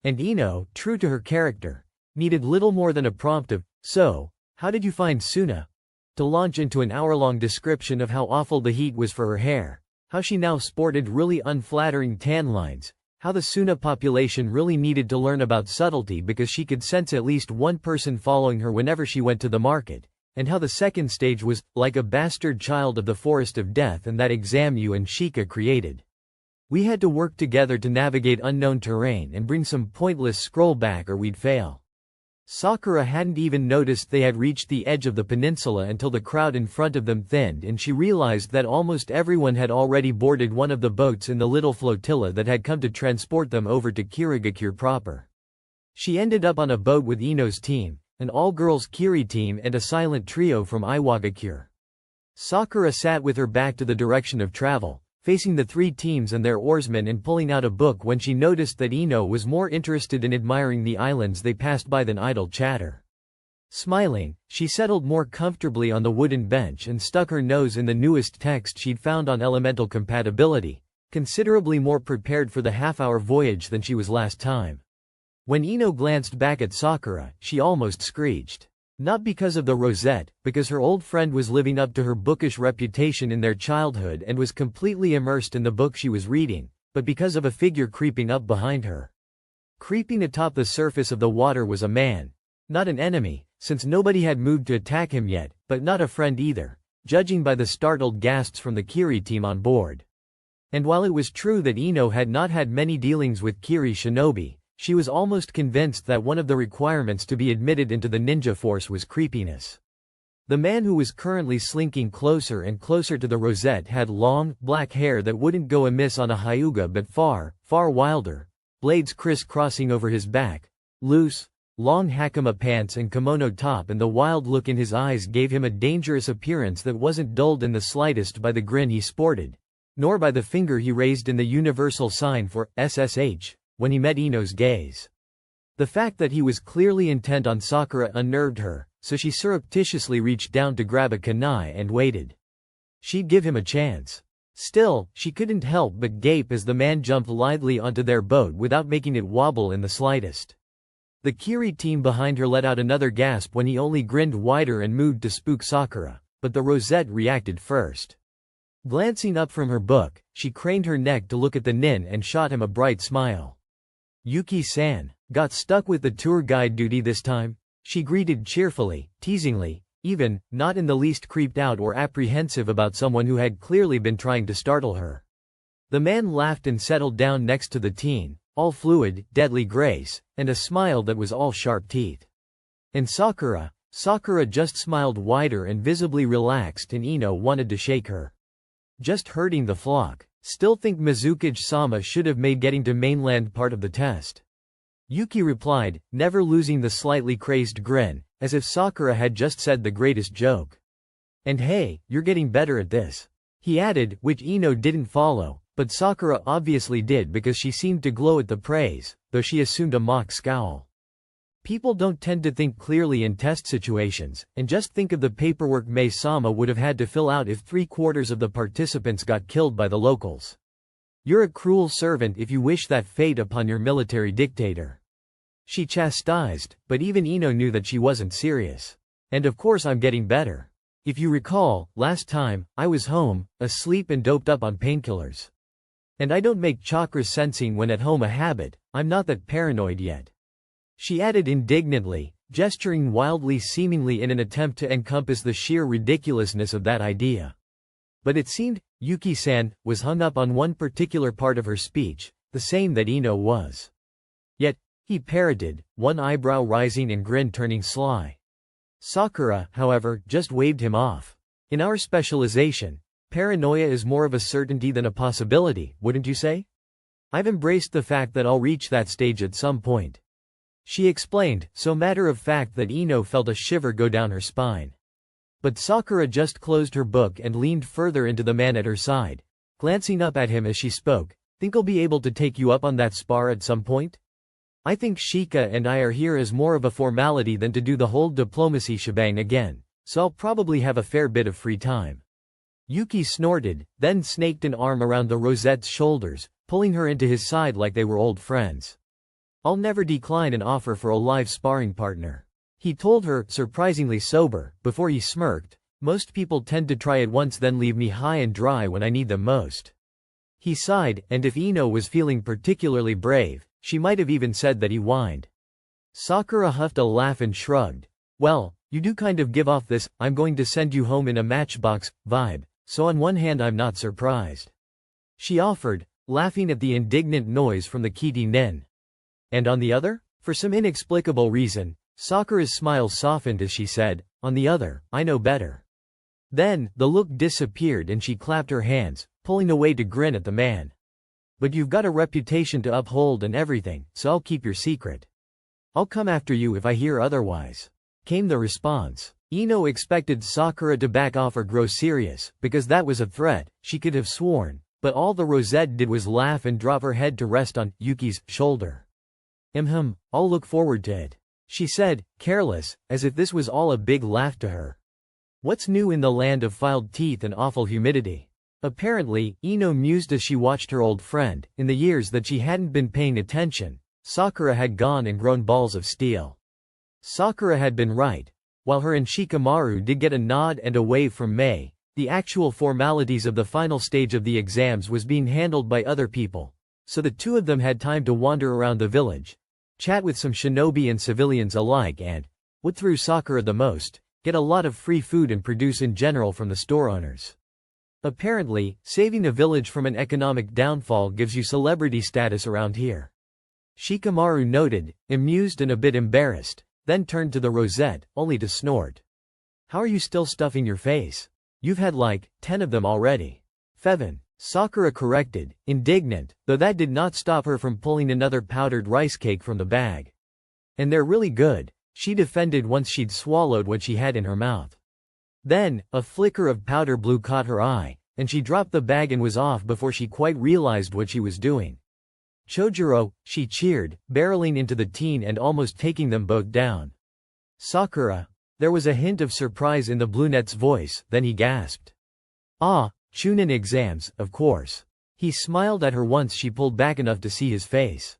And Ino, true to her character, needed little more than a prompt of, "So, how did you find Suna?" to launch into an hour-long description of how awful the heat was for her hair, how she now sported really unflattering tan lines, how the Suna population really needed to learn about subtlety because she could sense at least one person following her whenever she went to the market, and how the second stage was, like a bastard child of the forest of death and that exam you and Sheikah created. We had to work together to navigate unknown terrain and bring some pointless scroll back or we'd fail. Sakura hadn't even noticed they had reached the edge of the peninsula until the crowd in front of them thinned and she realized that almost everyone had already boarded one of the boats in the little flotilla that had come to transport them over to Kirigakure proper. She ended up on a boat with Ino's team, an all-girls Kiri team and a silent trio from Iwagakure. Sakura sat with her back to the direction of travel, facing the three teams and their oarsmen and pulling out a book when she noticed that Ino was more interested in admiring the islands they passed by than idle chatter. Smiling, she settled more comfortably on the wooden bench and stuck her nose in the newest text she'd found on elemental compatibility, considerably more prepared for the half-hour voyage than she was last time. When Ino glanced back at Sakura, she almost screeched. Not because of the rosette, because her old friend was living up to her bookish reputation in their childhood and was completely immersed in the book she was reading, but because of a figure creeping up behind her. Creeping atop the surface of the water was a man. Not an enemy, since nobody had moved to attack him yet, but not a friend either, judging by the startled gasps from the Kiri team on board. And while it was true that Ino had not had many dealings with Kiri shinobi, she was almost convinced that one of the requirements to be admitted into the ninja force was creepiness. The man who was currently slinking closer and closer to the rosette had long, black hair that wouldn't go amiss on a hyuga but far, far wilder, blades criss-crossing over his back, loose, long hakama pants and kimono top, and the wild look in his eyes gave him a dangerous appearance that wasn't dulled in the slightest by the grin he sported, nor by the finger he raised in the universal sign for SSH. When he met Ino's gaze. The fact that he was clearly intent on Sakura unnerved her, so she surreptitiously reached down to grab a kunai and waited. She'd give him a chance. Still, she couldn't help but gape as the man jumped lithely onto their boat without making it wobble in the slightest. The Kiri team behind her let out another gasp when he only grinned wider and moved to spook Sakura, but the rosette reacted first. Glancing up from her book, she craned her neck to look at the nin and shot him a bright smile. "Yuki-san, got stuck with the tour guide duty this time?" she greeted cheerfully, teasingly, even, not in the least creeped out or apprehensive about someone who had clearly been trying to startle her. The man laughed and settled down next to the teen, all fluid, deadly grace, and a smile that was all sharp teeth. And Sakura just smiled wider and visibly relaxed, and Ino wanted to shake her. "Just herding the flock. Still think Mizukage-sama should have made getting to mainland part of the test." Yuki replied, never losing the slightly crazed grin, as if Sakura had just said the greatest joke. "And hey, you're getting better at this," he added, which Ino didn't follow, but Sakura obviously did because she seemed to glow at the praise, though she assumed a mock scowl. People don't tend to think clearly in test situations, and just think of the paperwork Mai-sama would have had to fill out if 3/4 of the participants got killed by the locals. You're a cruel servant if you wish that fate upon your military dictator. She chastised, but even Ino knew that she wasn't serious. And of course I'm getting better. If you recall, last time, I was home, asleep and doped up on painkillers. And I don't make chakra sensing when at home a habit, I'm not that paranoid yet. She added indignantly, gesturing wildly seemingly in an attempt to encompass the sheer ridiculousness of that idea. But it seemed, Yuki-san was hung up on one particular part of her speech, the same that Ino was. Yet, he parroted, one eyebrow rising and grin turning sly. Sakura, however, just waved him off. In our specialization, paranoia is more of a certainty than a possibility, wouldn't you say? I've embraced the fact that I'll reach that stage at some point. She explained, so matter-of-fact that Ino felt a shiver go down her spine. But Sakura just closed her book and leaned further into the man at her side, glancing up at him as she spoke. "Think I'll be able to take you up on that spar at some point? I think Sheikah and I are here as more of a formality than to do the whole diplomacy shebang again, so I'll probably have a fair bit of free time." Yuki snorted, then snaked an arm around the rosette's shoulders, pulling her into his side like they were old friends. I'll never decline an offer for a live sparring partner. He told her, surprisingly sober, before he smirked. Most people tend to try it once then leave me high and dry when I need them most. He sighed, and if Ino was feeling particularly brave, she might have even said that he whined. Sakura huffed a laugh and shrugged. Well, you do kind of give off this, I'm going to send you home in a matchbox, vibe, so on one hand I'm not surprised. She offered, laughing at the indignant noise from the Kiti Nin. And on the other? For some inexplicable reason, Sakura's smile softened as she said, on the other, I know better. Then, the look disappeared and she clapped her hands, pulling away to grin at the man. But you've got a reputation to uphold and everything, so I'll keep your secret. I'll come after you if I hear otherwise. Came the response. Ino expected Sakura to back off or grow serious, because that was a threat, she could have sworn, but all the rosette did was laugh and drop her head to rest on Yuki's shoulder. I'll look forward to it, she said, careless, as if this was all a big laugh to her. What's new in the land of filed teeth and awful humidity? Apparently, Ino mused as she watched her old friend. In the years that she hadn't been paying attention, Sakura had gone and grown balls of steel. Sakura had been right. While her and Shikamaru did get a nod and a wave from Mei, the actual formalities of the final stage of the exams was being handled by other people, so the two of them had time to wander around the village, chat with some shinobi and civilians alike and, what threw Sakura the most, get a lot of free food and produce in general from the store owners. Apparently, saving a village from an economic downfall gives you celebrity status around here. Shikamaru noted, amused and a bit embarrassed, then turned to the rosette, only to snort. How are you still stuffing your face? You've had like 10 of them already. Fevin, Sakura corrected, indignant, though that did not stop her from pulling another powdered rice cake from the bag. And they're really good, she defended once she'd swallowed what she had in her mouth. Then, a flicker of powder blue caught her eye, and she dropped the bag and was off before she quite realized what she was doing. Chojuro, she cheered, barreling into the teen and almost taking them both down. Sakura. There was a hint of surprise in the brunette's voice, then he gasped. Ah, Chunin exams, of course. He smiled at her once she pulled back enough to see his face.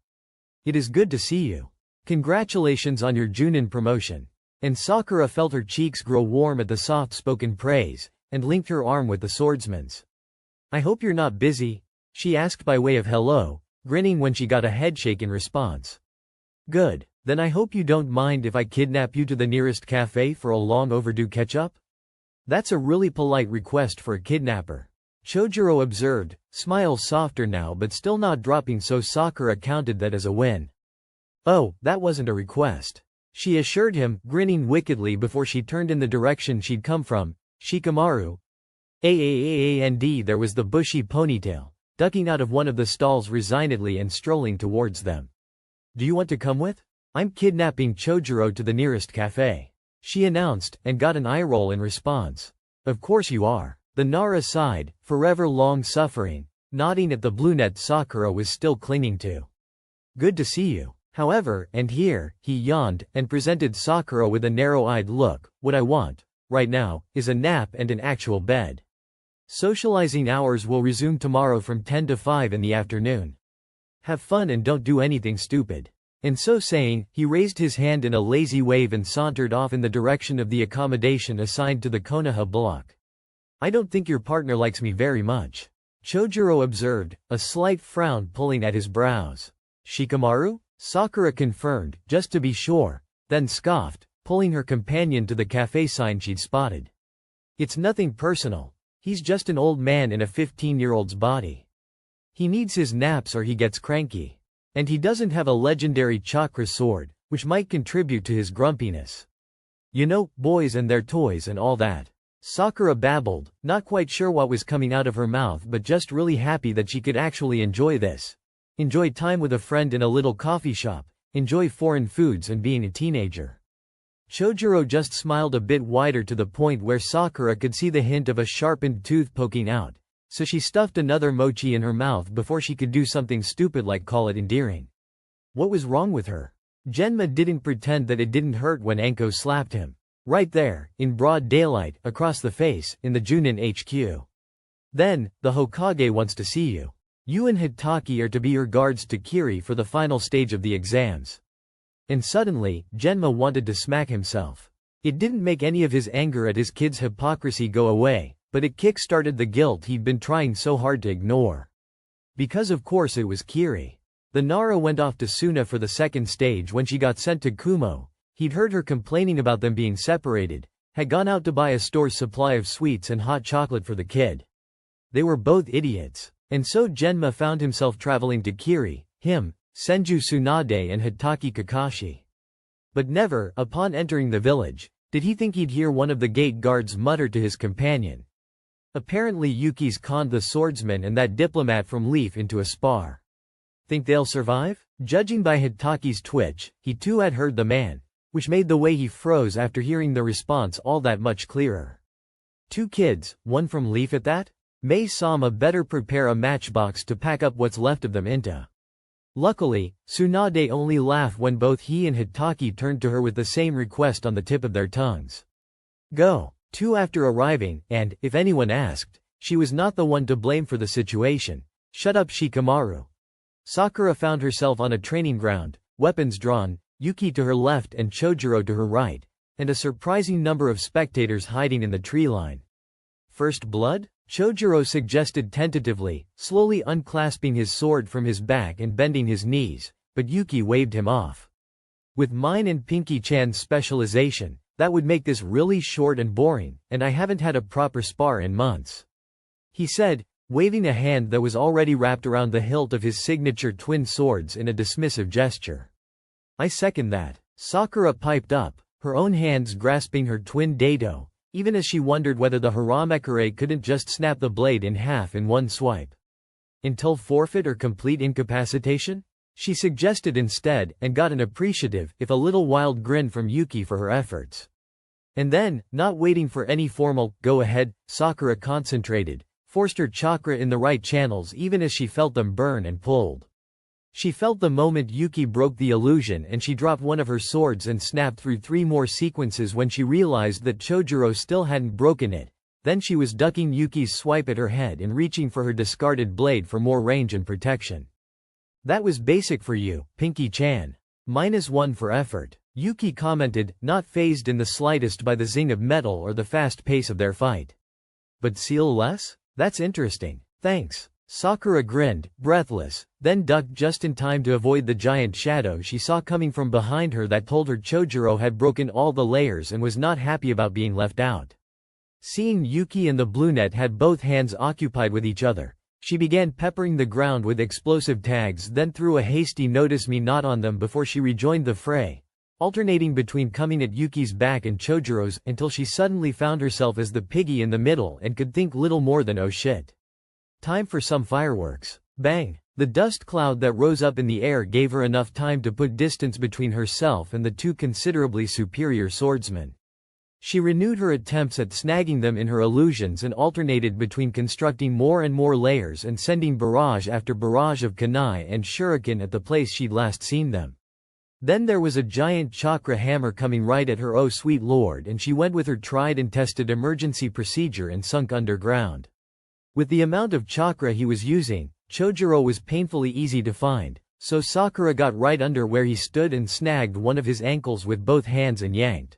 It is good to see you. Congratulations on your Junin promotion. And Sakura felt her cheeks grow warm at the soft-spoken praise, and linked her arm with the swordsman's. I hope you're not busy, she asked by way of hello, grinning when she got a headshake in response. Good, then I hope you don't mind if I kidnap you to the nearest cafe for a long overdue catch-up? That's a really polite request for a kidnapper, Chojuro observed, smile softer now but still not dropping, so Sakura counted that as a win. Oh, that wasn't a request, she assured him, grinning wickedly before she turned in the direction she'd come from. Shikamaru. And there was the bushy ponytail, ducking out of one of the stalls resignedly and strolling towards them. Do you want to come with? I'm kidnapping Chojuro to the nearest cafe, she announced, and got an eye roll in response. Of course you are. The Nara sighed, forever long suffering, nodding at the brunette Sakura was still clinging to. Good to see you. However, and here, he yawned, and presented Sakura with a narrow-eyed look, what I want, right now, is a nap and an actual bed. Socializing hours will resume tomorrow from 10 to 5 in the afternoon. Have fun and don't do anything stupid. And so saying, he raised his hand in a lazy wave and sauntered off in the direction of the accommodation assigned to the Konoha block. I don't think your partner likes me very much, Chojuro observed, a slight frown pulling at his brows. Shikamaru? Sakura confirmed, just to be sure, then scoffed, pulling her companion to the cafe sign she'd spotted. It's nothing personal. He's just an old man in a 15-year-old's body. He needs his naps or he gets cranky. And he doesn't have a legendary chakra sword, which might contribute to his grumpiness. You know, boys and their toys and all that. Sakura babbled, not quite sure what was coming out of her mouth but just really happy that she could actually enjoy this. Enjoy time with a friend in a little coffee shop, enjoy foreign foods and being a teenager. Chojuro just smiled a bit wider to the point where Sakura could see the hint of a sharpened tooth poking out, so she stuffed another mochi in her mouth before she could do something stupid like call it endearing. What was wrong with her? Genma didn't pretend that it didn't hurt when Anko slapped him. Right there, in broad daylight, across the face, in the Junin HQ. Then, the Hokage wants to see you. You and Hitaki are to be your guards to Kiri for the final stage of the exams. And suddenly, Genma wanted to smack himself. It didn't make any of his anger at his kid's hypocrisy go away, but it kick-started the guilt he'd been trying so hard to ignore. Because of course it was Kiri. The Nara went off to Suna for the second stage when she got sent to Kumo. He'd heard her complaining about them being separated, had gone out to buy a store's supply of sweets and hot chocolate for the kid. They were both idiots. And so Genma found himself traveling to Kiri, him, Senju Tsunade and Hitaki Kakashi. But never, upon entering the village, did he think he'd hear one of the gate guards mutter to his companion. Apparently Yuki's conned the swordsman and that diplomat from Leaf into a spar. Think they'll survive? Judging by Hitaki's twitch, he too had heard the man, which made the way he froze after hearing the response all that much clearer. 2 kids, one from Leaf at that? May-sama better prepare a matchbox to pack up what's left of them into. Luckily, Tsunade only laughed when both he and Hitaki turned to her with the same request on the tip of their tongues. Go. 2 after arriving, and, if anyone asked, she was not the one to blame for the situation. Shut up Shikamaru. Sakura found herself on a training ground, weapons drawn, Yuki to her left and Chojuro to her right, and a surprising number of spectators hiding in the tree line. First blood? Chojuro suggested tentatively, slowly unclasping his sword from his back and bending his knees, but Yuki waved him off. With mine and Pinky-chan's specialization, that would make this really short and boring, and I haven't had a proper spar in months. He said, waving a hand that was already wrapped around the hilt of his signature twin swords in a dismissive gesture. I second that. Sakura piped up, her own hands grasping her twin dado, even as she wondered whether the Haramekure couldn't just snap the blade in half in one swipe. Until forfeit or complete incapacitation? She suggested instead, and got an appreciative, if a little wild grin from Yuki for her efforts. And then, not waiting for any formal, go ahead, Sakura concentrated, forced her chakra in the right channels even as she felt them burn and pulled. She felt the moment Yuki broke the illusion and she dropped one of her swords and snapped through 3 more sequences when she realized that Chojuro still hadn't broken it. Then she was ducking Yuki's swipe at her head and reaching for her discarded blade for more range and protection. That was basic for you, Pinky-chan. -1 for effort. Yuki commented, not fazed in the slightest by the zing of metal or the fast pace of their fight. But seal less? That's interesting. Thanks. Sakura grinned, breathless, then ducked just in time to avoid the giant shadow she saw coming from behind her that told her Chojuro had broken all the layers and was not happy about being left out. Seeing Yuki and the brunette had both hands occupied with each other, she began peppering the ground with explosive tags, then threw a hasty notice me not on them before she rejoined the fray, alternating between coming at Yuki's back and Chojuro's until she suddenly found herself as the piggy in the middle and could think little more than oh shit. Time for some fireworks. Bang! The dust cloud that rose up in the air gave her enough time to put distance between herself and the 2 considerably superior swordsmen. She renewed her attempts at snagging them in her illusions and alternated between constructing more and more layers and sending barrage after barrage of kunai and shuriken at the place she'd last seen them. Then there was a giant chakra hammer coming right at her, oh sweet lord, and she went with her tried and tested emergency procedure and sunk underground. With the amount of chakra he was using, Chojuro was painfully easy to find, so Sakura got right under where he stood and snagged one of his ankles with both hands and yanked.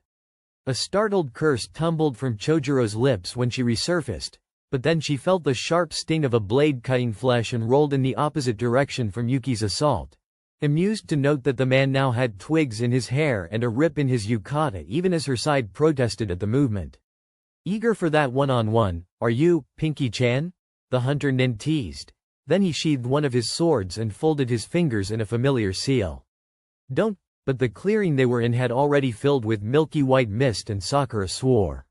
A startled curse tumbled from Chojuro's lips when she resurfaced, but then she felt the sharp sting of a blade cutting flesh and rolled in the opposite direction from Yuki's assault, amused to note that the man now had twigs in his hair and a rip in his yukata even as her side protested at the movement. Eager for that one-on-one, are you, Pinky-chan? The hunter nin teased. Then he sheathed one of his swords and folded his fingers in a familiar seal. Don't, but the clearing they were in had already filled with milky white mist and Sakura swore.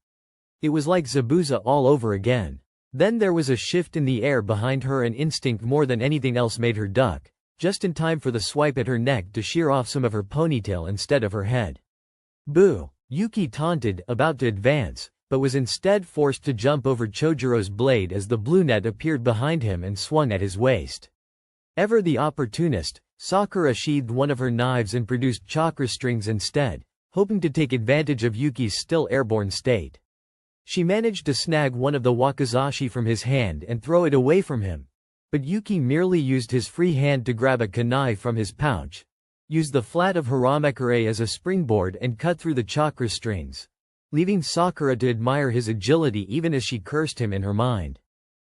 It was like Zabuza all over again. Then there was a shift in the air behind her and instinct more than anything else made her duck, just in time for the swipe at her neck to shear off some of her ponytail instead of her head. Boo! Yuki taunted, about to advance, but was instead forced to jump over Chojuro's blade as the brunette appeared behind him and swung at his waist. Ever the opportunist, Sakura sheathed one of her knives and produced chakra strings instead, hoping to take advantage of Yuki's still airborne state. She managed to snag one of the wakizashi from his hand and throw it away from him. But Yuki merely used his free hand to grab a kunai from his pouch, used the flat of Haramekure as a springboard and cut through the chakra strings, leaving Sakura to admire his agility even as she cursed him in her mind.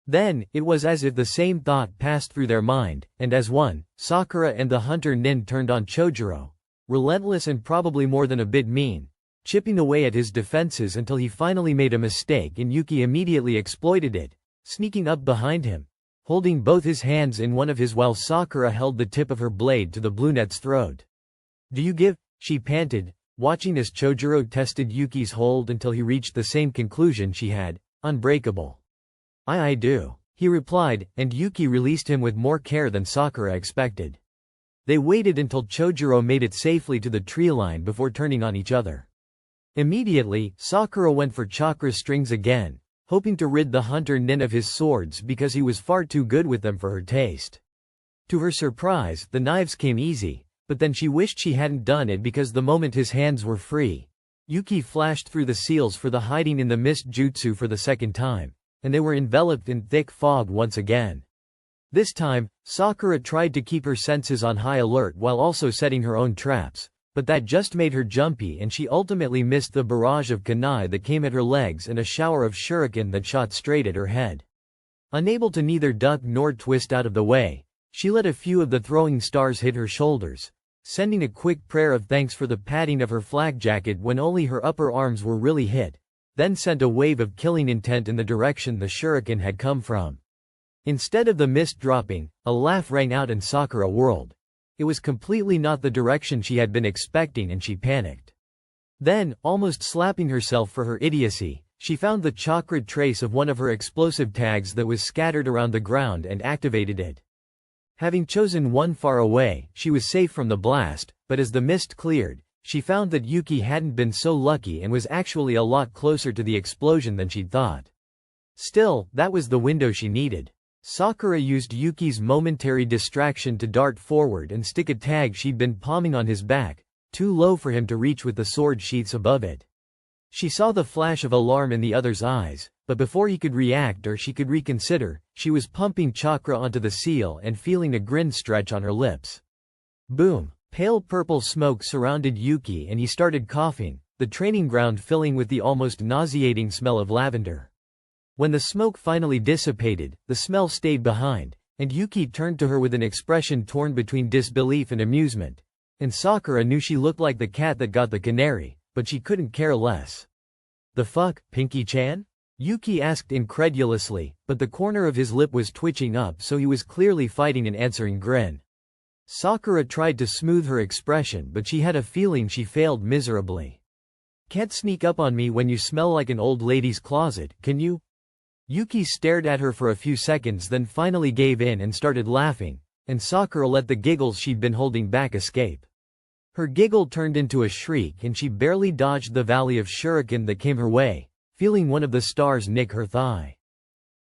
Then, it was as if the same thought passed through their mind, and as one, Sakura and the hunter nin turned on Chojuro, relentless and probably more than a bit mean, chipping away at his defenses until he finally made a mistake and Yuki immediately exploited it, sneaking up behind him, holding both his hands in one of his while Sakura held the tip of her blade to the brunette's throat. "Do you give?" she panted, watching as Chojuro tested Yuki's hold until he reached the same conclusion she had, unbreakable. I do," he replied, and Yuki released him with more care than Sakura expected. They waited until Chojuro made it safely to the tree line before turning on each other. Immediately, Sakura went for chakra strings again, hoping to rid the hunter nin of his swords because he was far too good with them for her taste. To her surprise, the knives came easy, but then she wished she hadn't done it because the moment his hands were free, Yuki flashed through the seals for the hiding in the mist jutsu for the second time, and they were enveloped in thick fog once again. This time, Sakura tried to keep her senses on high alert while also setting her own traps, but that just made her jumpy and she ultimately missed the barrage of kunai that came at her legs and a shower of shuriken that shot straight at her head. Unable to neither duck nor twist out of the way, she let a few of the throwing stars hit her shoulders, sending a quick prayer of thanks for the padding of her flak jacket when only her upper arms were really hit, then sent a wave of killing intent in the direction the shuriken had come from. Instead of the mist dropping, a laugh rang out and Sakura whirled. It was completely not the direction she had been expecting and she panicked. Then, almost slapping herself for her idiocy, she found the chakra trace of one of her explosive tags that was scattered around the ground and activated it. Having chosen one far away, she was safe from the blast, but as the mist cleared, she found that Yuki hadn't been so lucky and was actually a lot closer to the explosion than she'd thought. Still, that was the window she needed. Sakura used Yuki's momentary distraction to dart forward and stick a tag she'd been palming on his back, too low for him to reach with the sword sheaths above it. She saw the flash of alarm in the other's eyes, but before he could react or she could reconsider, she was pumping chakra onto the seal and feeling a grin stretch on her lips. Boom! Pale purple smoke surrounded Yuki and he started coughing, the training ground filling with the almost nauseating smell of lavender. When the smoke finally dissipated, the smell stayed behind, and Yuki turned to her with an expression torn between disbelief and amusement. And Sakura knew she looked like the cat that got the canary, but she couldn't care less. "The fuck, Pinky-chan?" Yuki asked incredulously, but the corner of his lip was twitching up so he was clearly fighting an answering grin. Sakura tried to smooth her expression but she had a feeling she failed miserably. "Can't sneak up on me when you smell like an old lady's closet, can you?" Yuki stared at her for a few seconds then finally gave in and started laughing, and Sakura let the giggles she'd been holding back escape. Her giggle turned into a shriek and she barely dodged the volley of shuriken that came her way, feeling one of the stars nick her thigh.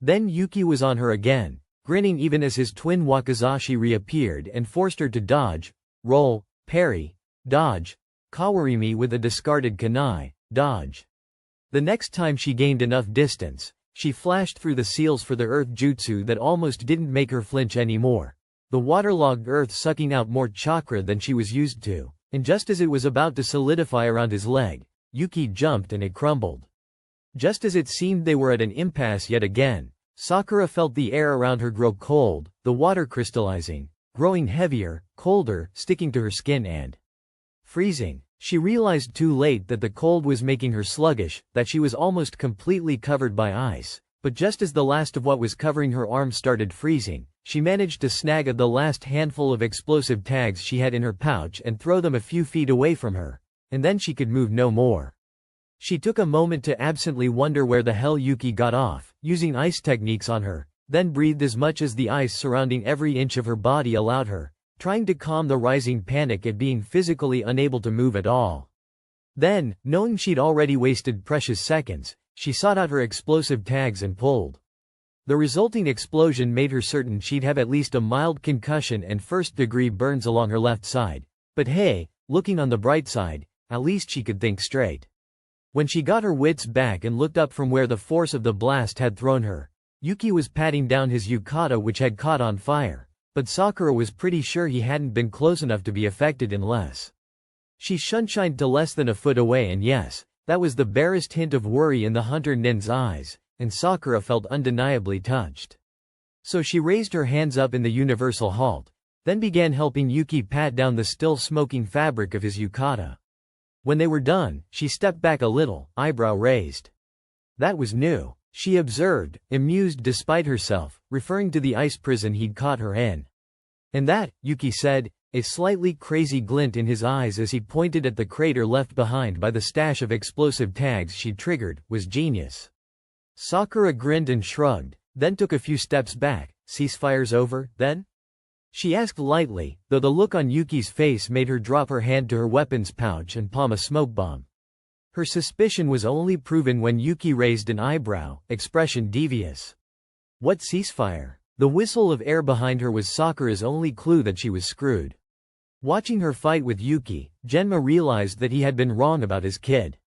Then Yuki was on her again, grinning even as his twin wakizashi reappeared and forced her to dodge, roll, parry, dodge, kawarimi with a discarded kunai, dodge. The next time she gained enough distance, she flashed through the seals for the earth jutsu that almost didn't make her flinch anymore, the waterlogged earth sucking out more chakra than she was used to, and just as it was about to solidify around his leg, Yuki jumped and it crumbled. Just as it seemed they were at an impasse yet again, Sakura felt the air around her grow cold, the water crystallizing, growing heavier, colder, sticking to her skin and freezing. She realized too late that the cold was making her sluggish, that she was almost completely covered by ice, but just as the last of what was covering her arms started freezing, she managed to snag at the last handful of explosive tags she had in her pouch and throw them a few feet away from her, and then she could move no more. She took a moment to absently wonder where the hell Yuki got off, using ice techniques on her, then breathed as much as the ice surrounding every inch of her body allowed her, trying to calm the rising panic at being physically unable to move at all. Then, knowing she'd already wasted precious seconds, she sought out her explosive tags and pulled. The resulting explosion made her certain she'd have at least a mild concussion and first-degree burns along her left side, but hey, looking on the bright side, at least she could think straight. When she got her wits back and looked up from where the force of the blast had thrown her, Yuki was patting down his yukata which had caught on fire, but Sakura was pretty sure he hadn't been close enough to be affected unless she shunshined to less than a foot away, and yes, that was the barest hint of worry in the hunter nin's eyes, and Sakura felt undeniably touched. So she raised her hands up in the universal halt, then began helping Yuki pat down the still smoking fabric of his yukata. When they were done, she stepped back a little, eyebrow raised. That was new, she observed, amused despite herself, referring to the ice prison he'd caught her in. And that, Yuki said, a slightly crazy glint in his eyes as he pointed at the crater left behind by the stash of explosive tags she'd triggered, was genius. Sakura grinned and shrugged, then took a few steps back. Ceasefire's over, then? She asked lightly, though the look on Yuki's face made her drop her hand to her weapons pouch and palm a smoke bomb. Her suspicion was only proven when Yuki raised an eyebrow, expression devious. What ceasefire? The whistle of air behind her was Sakura's only clue that she was screwed. Watching her fight with Yuki, Genma realized that he had been wrong about his kid.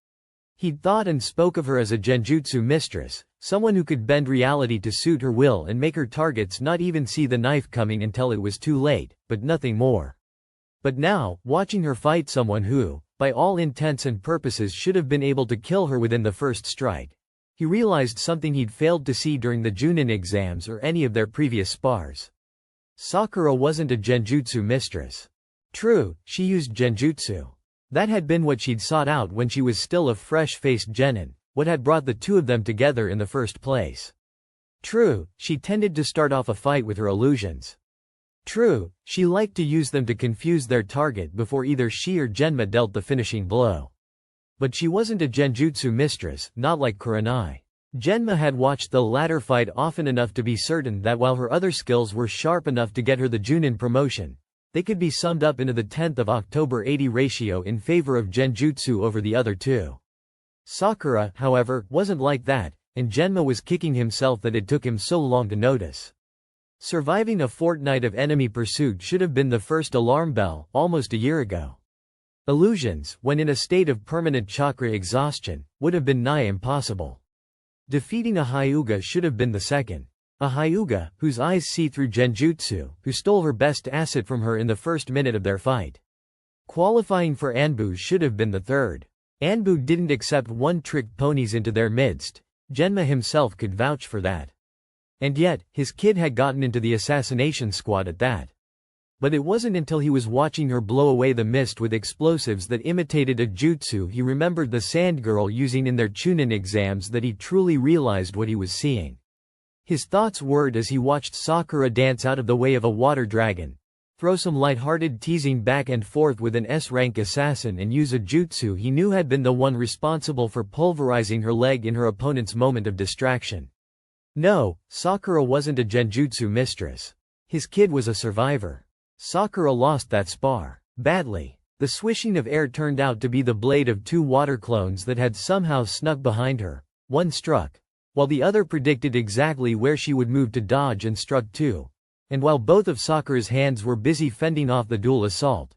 He'd thought and spoke of her as a genjutsu mistress, someone who could bend reality to suit her will and make her targets not even see the knife coming until it was too late, but nothing more. But now, watching her fight someone who, by all intents and purposes, should have been able to kill her within the first strike, he realized something he'd failed to see during the Junin exams or any of their previous spars. Sakura wasn't a genjutsu mistress. True, she used genjutsu. That had been what she'd sought out when she was still a fresh-faced genin, what had brought the two of them together in the first place. True, she tended to start off a fight with her illusions. True, she liked to use them to confuse their target before either she or Genma dealt the finishing blow. But she wasn't a genjutsu mistress, not like Kurenai. Genma had watched the latter fight often enough to be certain that while her other skills were sharp enough to get her the Junin promotion, they could be summed up into the 10th of October 80 ratio in favor of genjutsu over the other two. Sakura, however, wasn't like that, and Genma was kicking himself that it took him so long to notice. Surviving a fortnight of enemy pursuit should have been the first alarm bell, almost a year ago. Illusions, when in a state of permanent chakra exhaustion, would have been nigh impossible. Defeating a Hyuga should have been the second. A Hyuga, whose eyes see through genjutsu, who stole her best asset from her in the first minute of their fight. Qualifying for Anbu should have been the third. Anbu didn't accept one-trick ponies into their midst, Genma himself could vouch for that. And yet, his kid had gotten into the assassination squad at that. But it wasn't until he was watching her blow away the mist with explosives that imitated a jutsu he remembered the sand girl using in their Chunin exams that he truly realized what he was seeing. His thoughts whirred as he watched Sakura dance out of the way of a water dragon, throw some light-hearted teasing back and forth with an S-rank assassin and use a jutsu he knew had been the one responsible for pulverizing her leg in her opponent's moment of distraction. No, Sakura wasn't a genjutsu mistress. His kid was a survivor. Sakura lost that spar. Badly. The swishing of air turned out to be the blade of two water clones that had somehow snuck behind her. One struck, while the other predicted exactly where she would move to dodge and struck too. And while both of Sakura's hands were busy fending off the dual assault,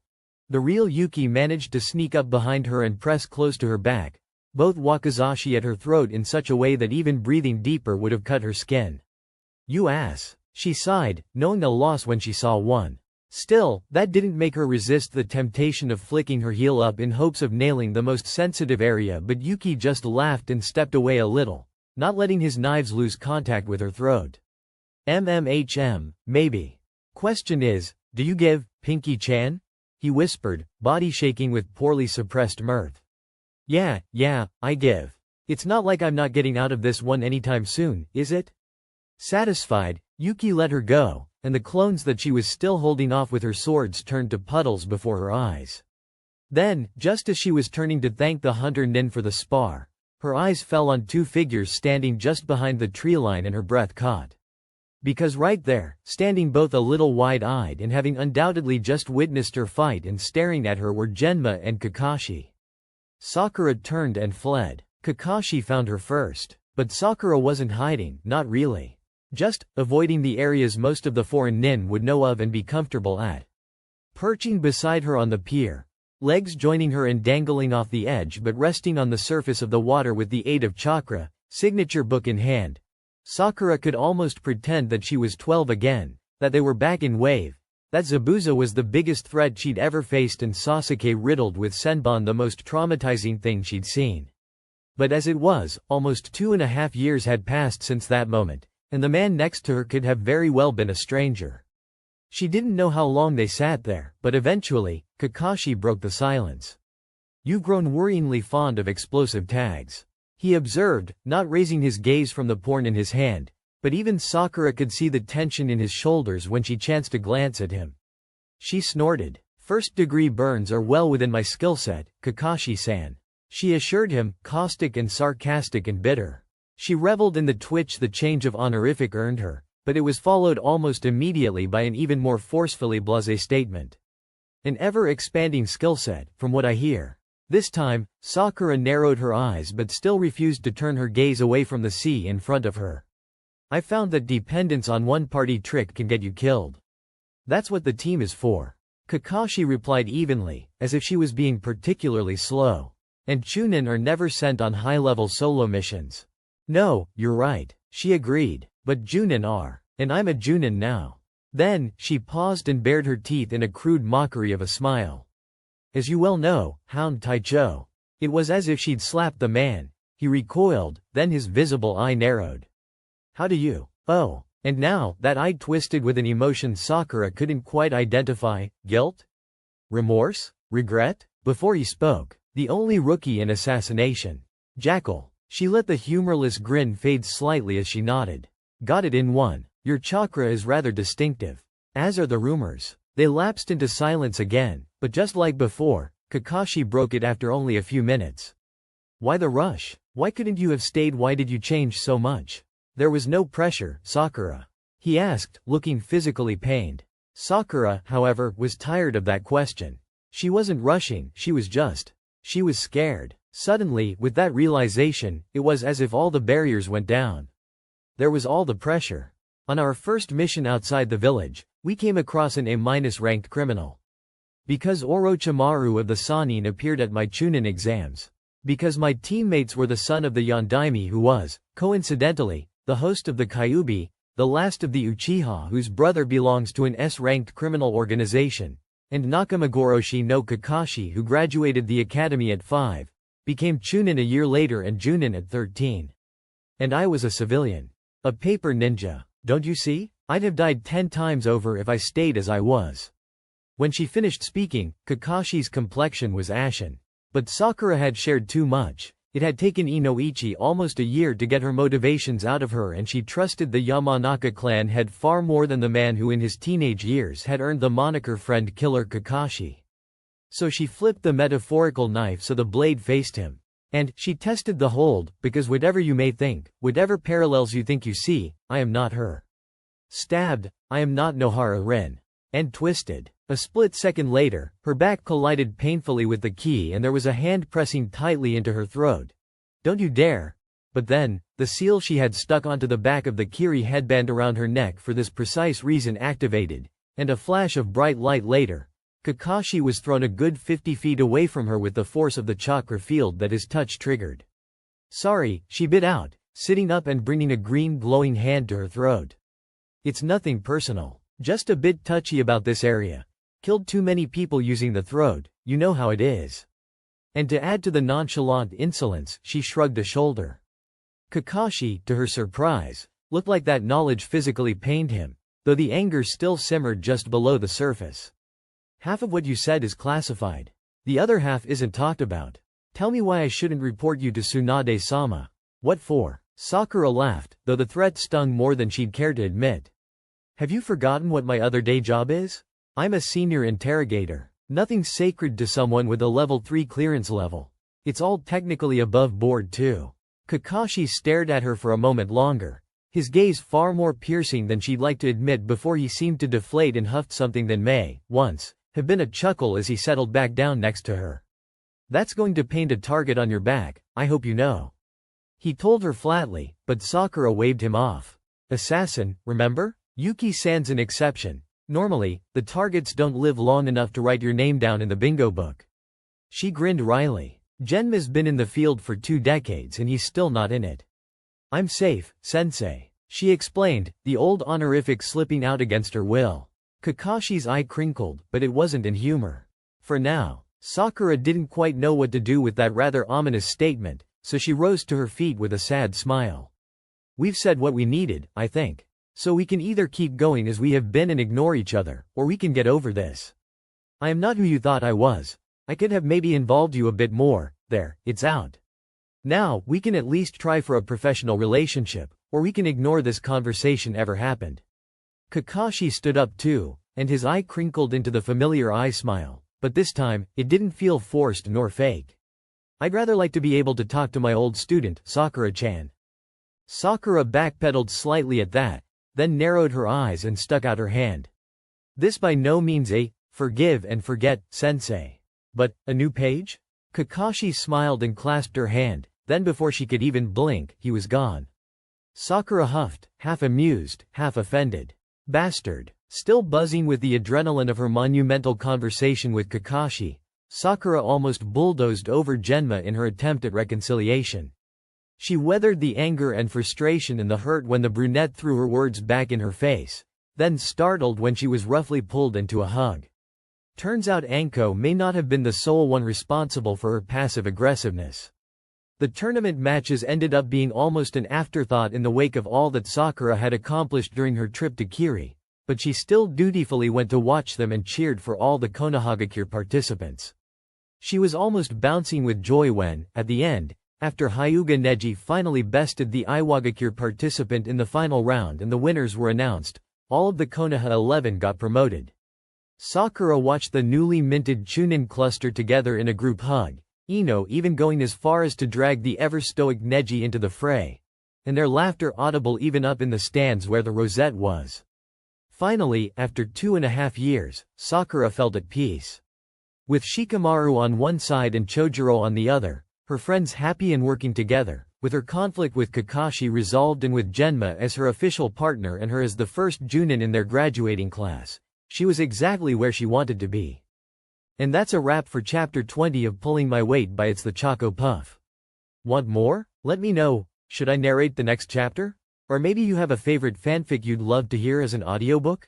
the real Yuki managed to sneak up behind her and press close to her back, both wakizashi at her throat in such a way that even breathing deeper would have cut her skin. You ass. She sighed, knowing a loss when she saw one. Still, that didn't make her resist the temptation of flicking her heel up in hopes of nailing the most sensitive area, but Yuki just laughed and stepped away a little, not letting his knives lose contact with her throat. Maybe. Question is, do you give, Pinky-chan? He whispered, body shaking with poorly suppressed mirth. Yeah, I give. It's not like I'm not getting out of this one anytime soon, is it? Satisfied, Yuki let her go, and the clones that she was still holding off with her swords turned to puddles before her eyes. Then, just as she was turning to thank the hunter nin for the spar, her eyes fell on two figures standing just behind the tree line and her breath caught. Because right there, standing both a little wide-eyed and having undoubtedly just witnessed her fight and staring at her were Genma and Kakashi. Sakura turned and fled. Kakashi found her first. But Sakura wasn't hiding, not really. Just avoiding the areas most of the foreign nin would know of and be comfortable at. Perching beside her on the pier, legs joining her and dangling off the edge but resting on the surface of the water with the aid of chakra, signature book in hand. Sakura could almost pretend that she was 12 again, that they were back in wave, that Zabuza was the biggest threat she'd ever faced and Sasuke riddled with Senbon the most traumatizing thing she'd seen. But as it was, almost 2.5 years had passed since that moment, and the man next to her could have very well been a stranger. She didn't know how long they sat there, but eventually, Kakashi broke the silence. "You've grown worryingly fond of explosive tags," he observed, not raising his gaze from the porn in his hand, but even Sakura could see the tension in his shoulders when she chanced to glance at him. She snorted. "First-degree burns are well within my skill set, Kakashi-san," she assured him, caustic and sarcastic and bitter. She reveled in the twitch the change of honorific earned her, but it was followed almost immediately by an even more forcefully blasé statement. "An ever-expanding skill set, from what I hear." This time, Sakura narrowed her eyes but still refused to turn her gaze away from the sea in front of her. "I found that dependence on one party trick can get you killed. That's what the team is for," Kakashi replied evenly, as if she was being particularly slow. "And Chunin are never sent on high-level solo missions." "No, you're right," she agreed, "but Junin are. And I'm a Junin now." Then, she paused and bared her teeth in a crude mockery of a smile. "As you well know, Hound Taicho." It was as if she'd slapped the man. He recoiled, then his visible eye narrowed. "How do you?" "Oh." And now, that eye twisted with an emotion Sakura couldn't quite identify. Guilt? Remorse? Regret? Before he spoke, the only rookie in assassination. Jackal. She let the humorless grin fade slightly as she nodded. "Got it in one. Your chakra is rather distinctive. As are the rumors." They lapsed into silence again, but just like before, Kakashi broke it after only a few minutes. "Why the rush? Why couldn't you have stayed? Why did you change so much?" "There was no pressure, Sakura," he asked, looking physically pained. Sakura, however, was tired of that question. She wasn't rushing, she was scared. Suddenly, with that realization, it was as if all the barriers went down. There was all the pressure. "On our first mission outside the village, we came across an A-ranked criminal. Because Orochimaru of the Sannin appeared at my Chunin exams. Because my teammates were the son of the Yondaime who was, coincidentally, the host of the Kyuubi, the last of the Uchiha whose brother belongs to an S-ranked criminal organization, and Nakamagoroshi no Kakashi who graduated the academy at 5, became Chunin a year later and Junin at 13. And I was a civilian. A paper ninja. Don't you see? I'd have died 10 times over if I stayed as I was." When she finished speaking, Kakashi's complexion was ashen. But Sakura had shared too much. It had taken Inoichi almost a year to get her motivations out of her, and she trusted the Yamanaka clan head far more than the man who in his teenage years had earned the moniker Friend Killer Kakashi. So she flipped the metaphorical knife so the blade faced him. And she tested the hold, because whatever you may think, whatever parallels you think you see, I am not her. Stabbed, I am not Nohara Rin. And twisted. A split second later, her back collided painfully with the key and there was a hand pressing tightly into her throat. "Don't you dare." But then, the seal she had stuck onto the back of the Kiri headband around her neck for this precise reason activated, and a flash of bright light later, Kakashi was thrown a good 50 feet away from her with the force of the chakra field that his touch triggered. "Sorry," she bit out, sitting up and bringing a green glowing hand to her throat. "It's nothing personal. Just a bit touchy about this area. Killed too many people using the throat, you know how it is." And to add to the nonchalant insolence, she shrugged a shoulder. Kakashi, to her surprise, looked like that knowledge physically pained him, though the anger still simmered just below the surface. "Half of what you said is classified. The other half isn't talked about. Tell me why I shouldn't report you to Tsunade-sama." "What for?" Sakura laughed, though the threat stung more than she'd care to admit. "Have you forgotten what my other day job is? I'm a senior interrogator. Nothing sacred to someone with a level 3 clearance level. It's all technically above board too." Kakashi stared at her for a moment longer, his gaze far more piercing than she'd like to admit before he seemed to deflate and huffed something that may, once, have been a chuckle as he settled back down next to her. "That's going to paint a target on your back, I hope you know." He told her flatly, but Sakura waved him off. "Assassin, remember? Yuki-san's an exception. Normally, the targets don't live long enough to write your name down in the bingo book." She grinned wryly. Genma's been in the field for 2 decades and he's still not in it. I'm safe, sensei, she explained, the old honorific slipping out against her will. Kakashi's eye crinkled, but it wasn't in humor. For now, Sakura didn't quite know what to do with that rather ominous statement, so she rose to her feet with a sad smile. We've said what we needed, I think. So we can either keep going as we have been and ignore each other, or we can get over this. I am not who you thought I was. I could have maybe involved you a bit more. There, it's out. Now, we can at least try for a professional relationship, or we can ignore this conversation ever happened. Kakashi stood up too, and his eye crinkled into the familiar eye smile, but this time, it didn't feel forced nor fake. I'd rather like to be able to talk to my old student, Sakura-chan. Sakura backpedaled slightly at that, then narrowed her eyes and stuck out her hand. This by no means a forgive and forget, sensei. But, a new page? Kakashi smiled and clasped her hand, then before she could even blink, he was gone. Sakura huffed, half amused, half offended. Bastard. Still buzzing with the adrenaline of her monumental conversation with Kakashi, Sakura almost bulldozed over Genma in her attempt at reconciliation. She weathered the anger and frustration and the hurt when the brunette threw her words back in her face, then startled when she was roughly pulled into a hug. Turns out Anko may not have been the sole one responsible for her passive aggressiveness. The tournament matches ended up being almost an afterthought in the wake of all that Sakura had accomplished during her trip to Kiri, but she still dutifully went to watch them and cheered for all the Konohagakure participants. She was almost bouncing with joy when, at the end, after Hyuga Neji finally bested the Iwagakure participant in the final round and the winners were announced, all of the Konoha 11 got promoted. Sakura watched the newly minted Chunin cluster together in a group hug, Ino even going as far as to drag the ever-stoic Neji into the fray, and their laughter audible even up in the stands where the rosette was. Finally, after 2.5 years, Sakura felt at peace. With Shikamaru on one side and Chojuro on the other, her friends happy and working together, with her conflict with Kakashi resolved and with Genma as her official partner and her as the first Junin in their graduating class, she was exactly where she wanted to be. And that's a wrap for Chapter 20 of Pulling My Weight by It's the Choco Puff. Want more? Let me know. Should I narrate the next chapter? Or maybe you have a favorite fanfic you'd love to hear as an audiobook?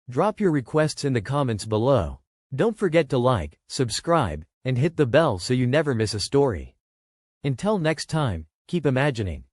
Drop your requests in the comments below. Don't forget to like, subscribe, and hit the bell so you never miss a story. Until next time, keep imagining.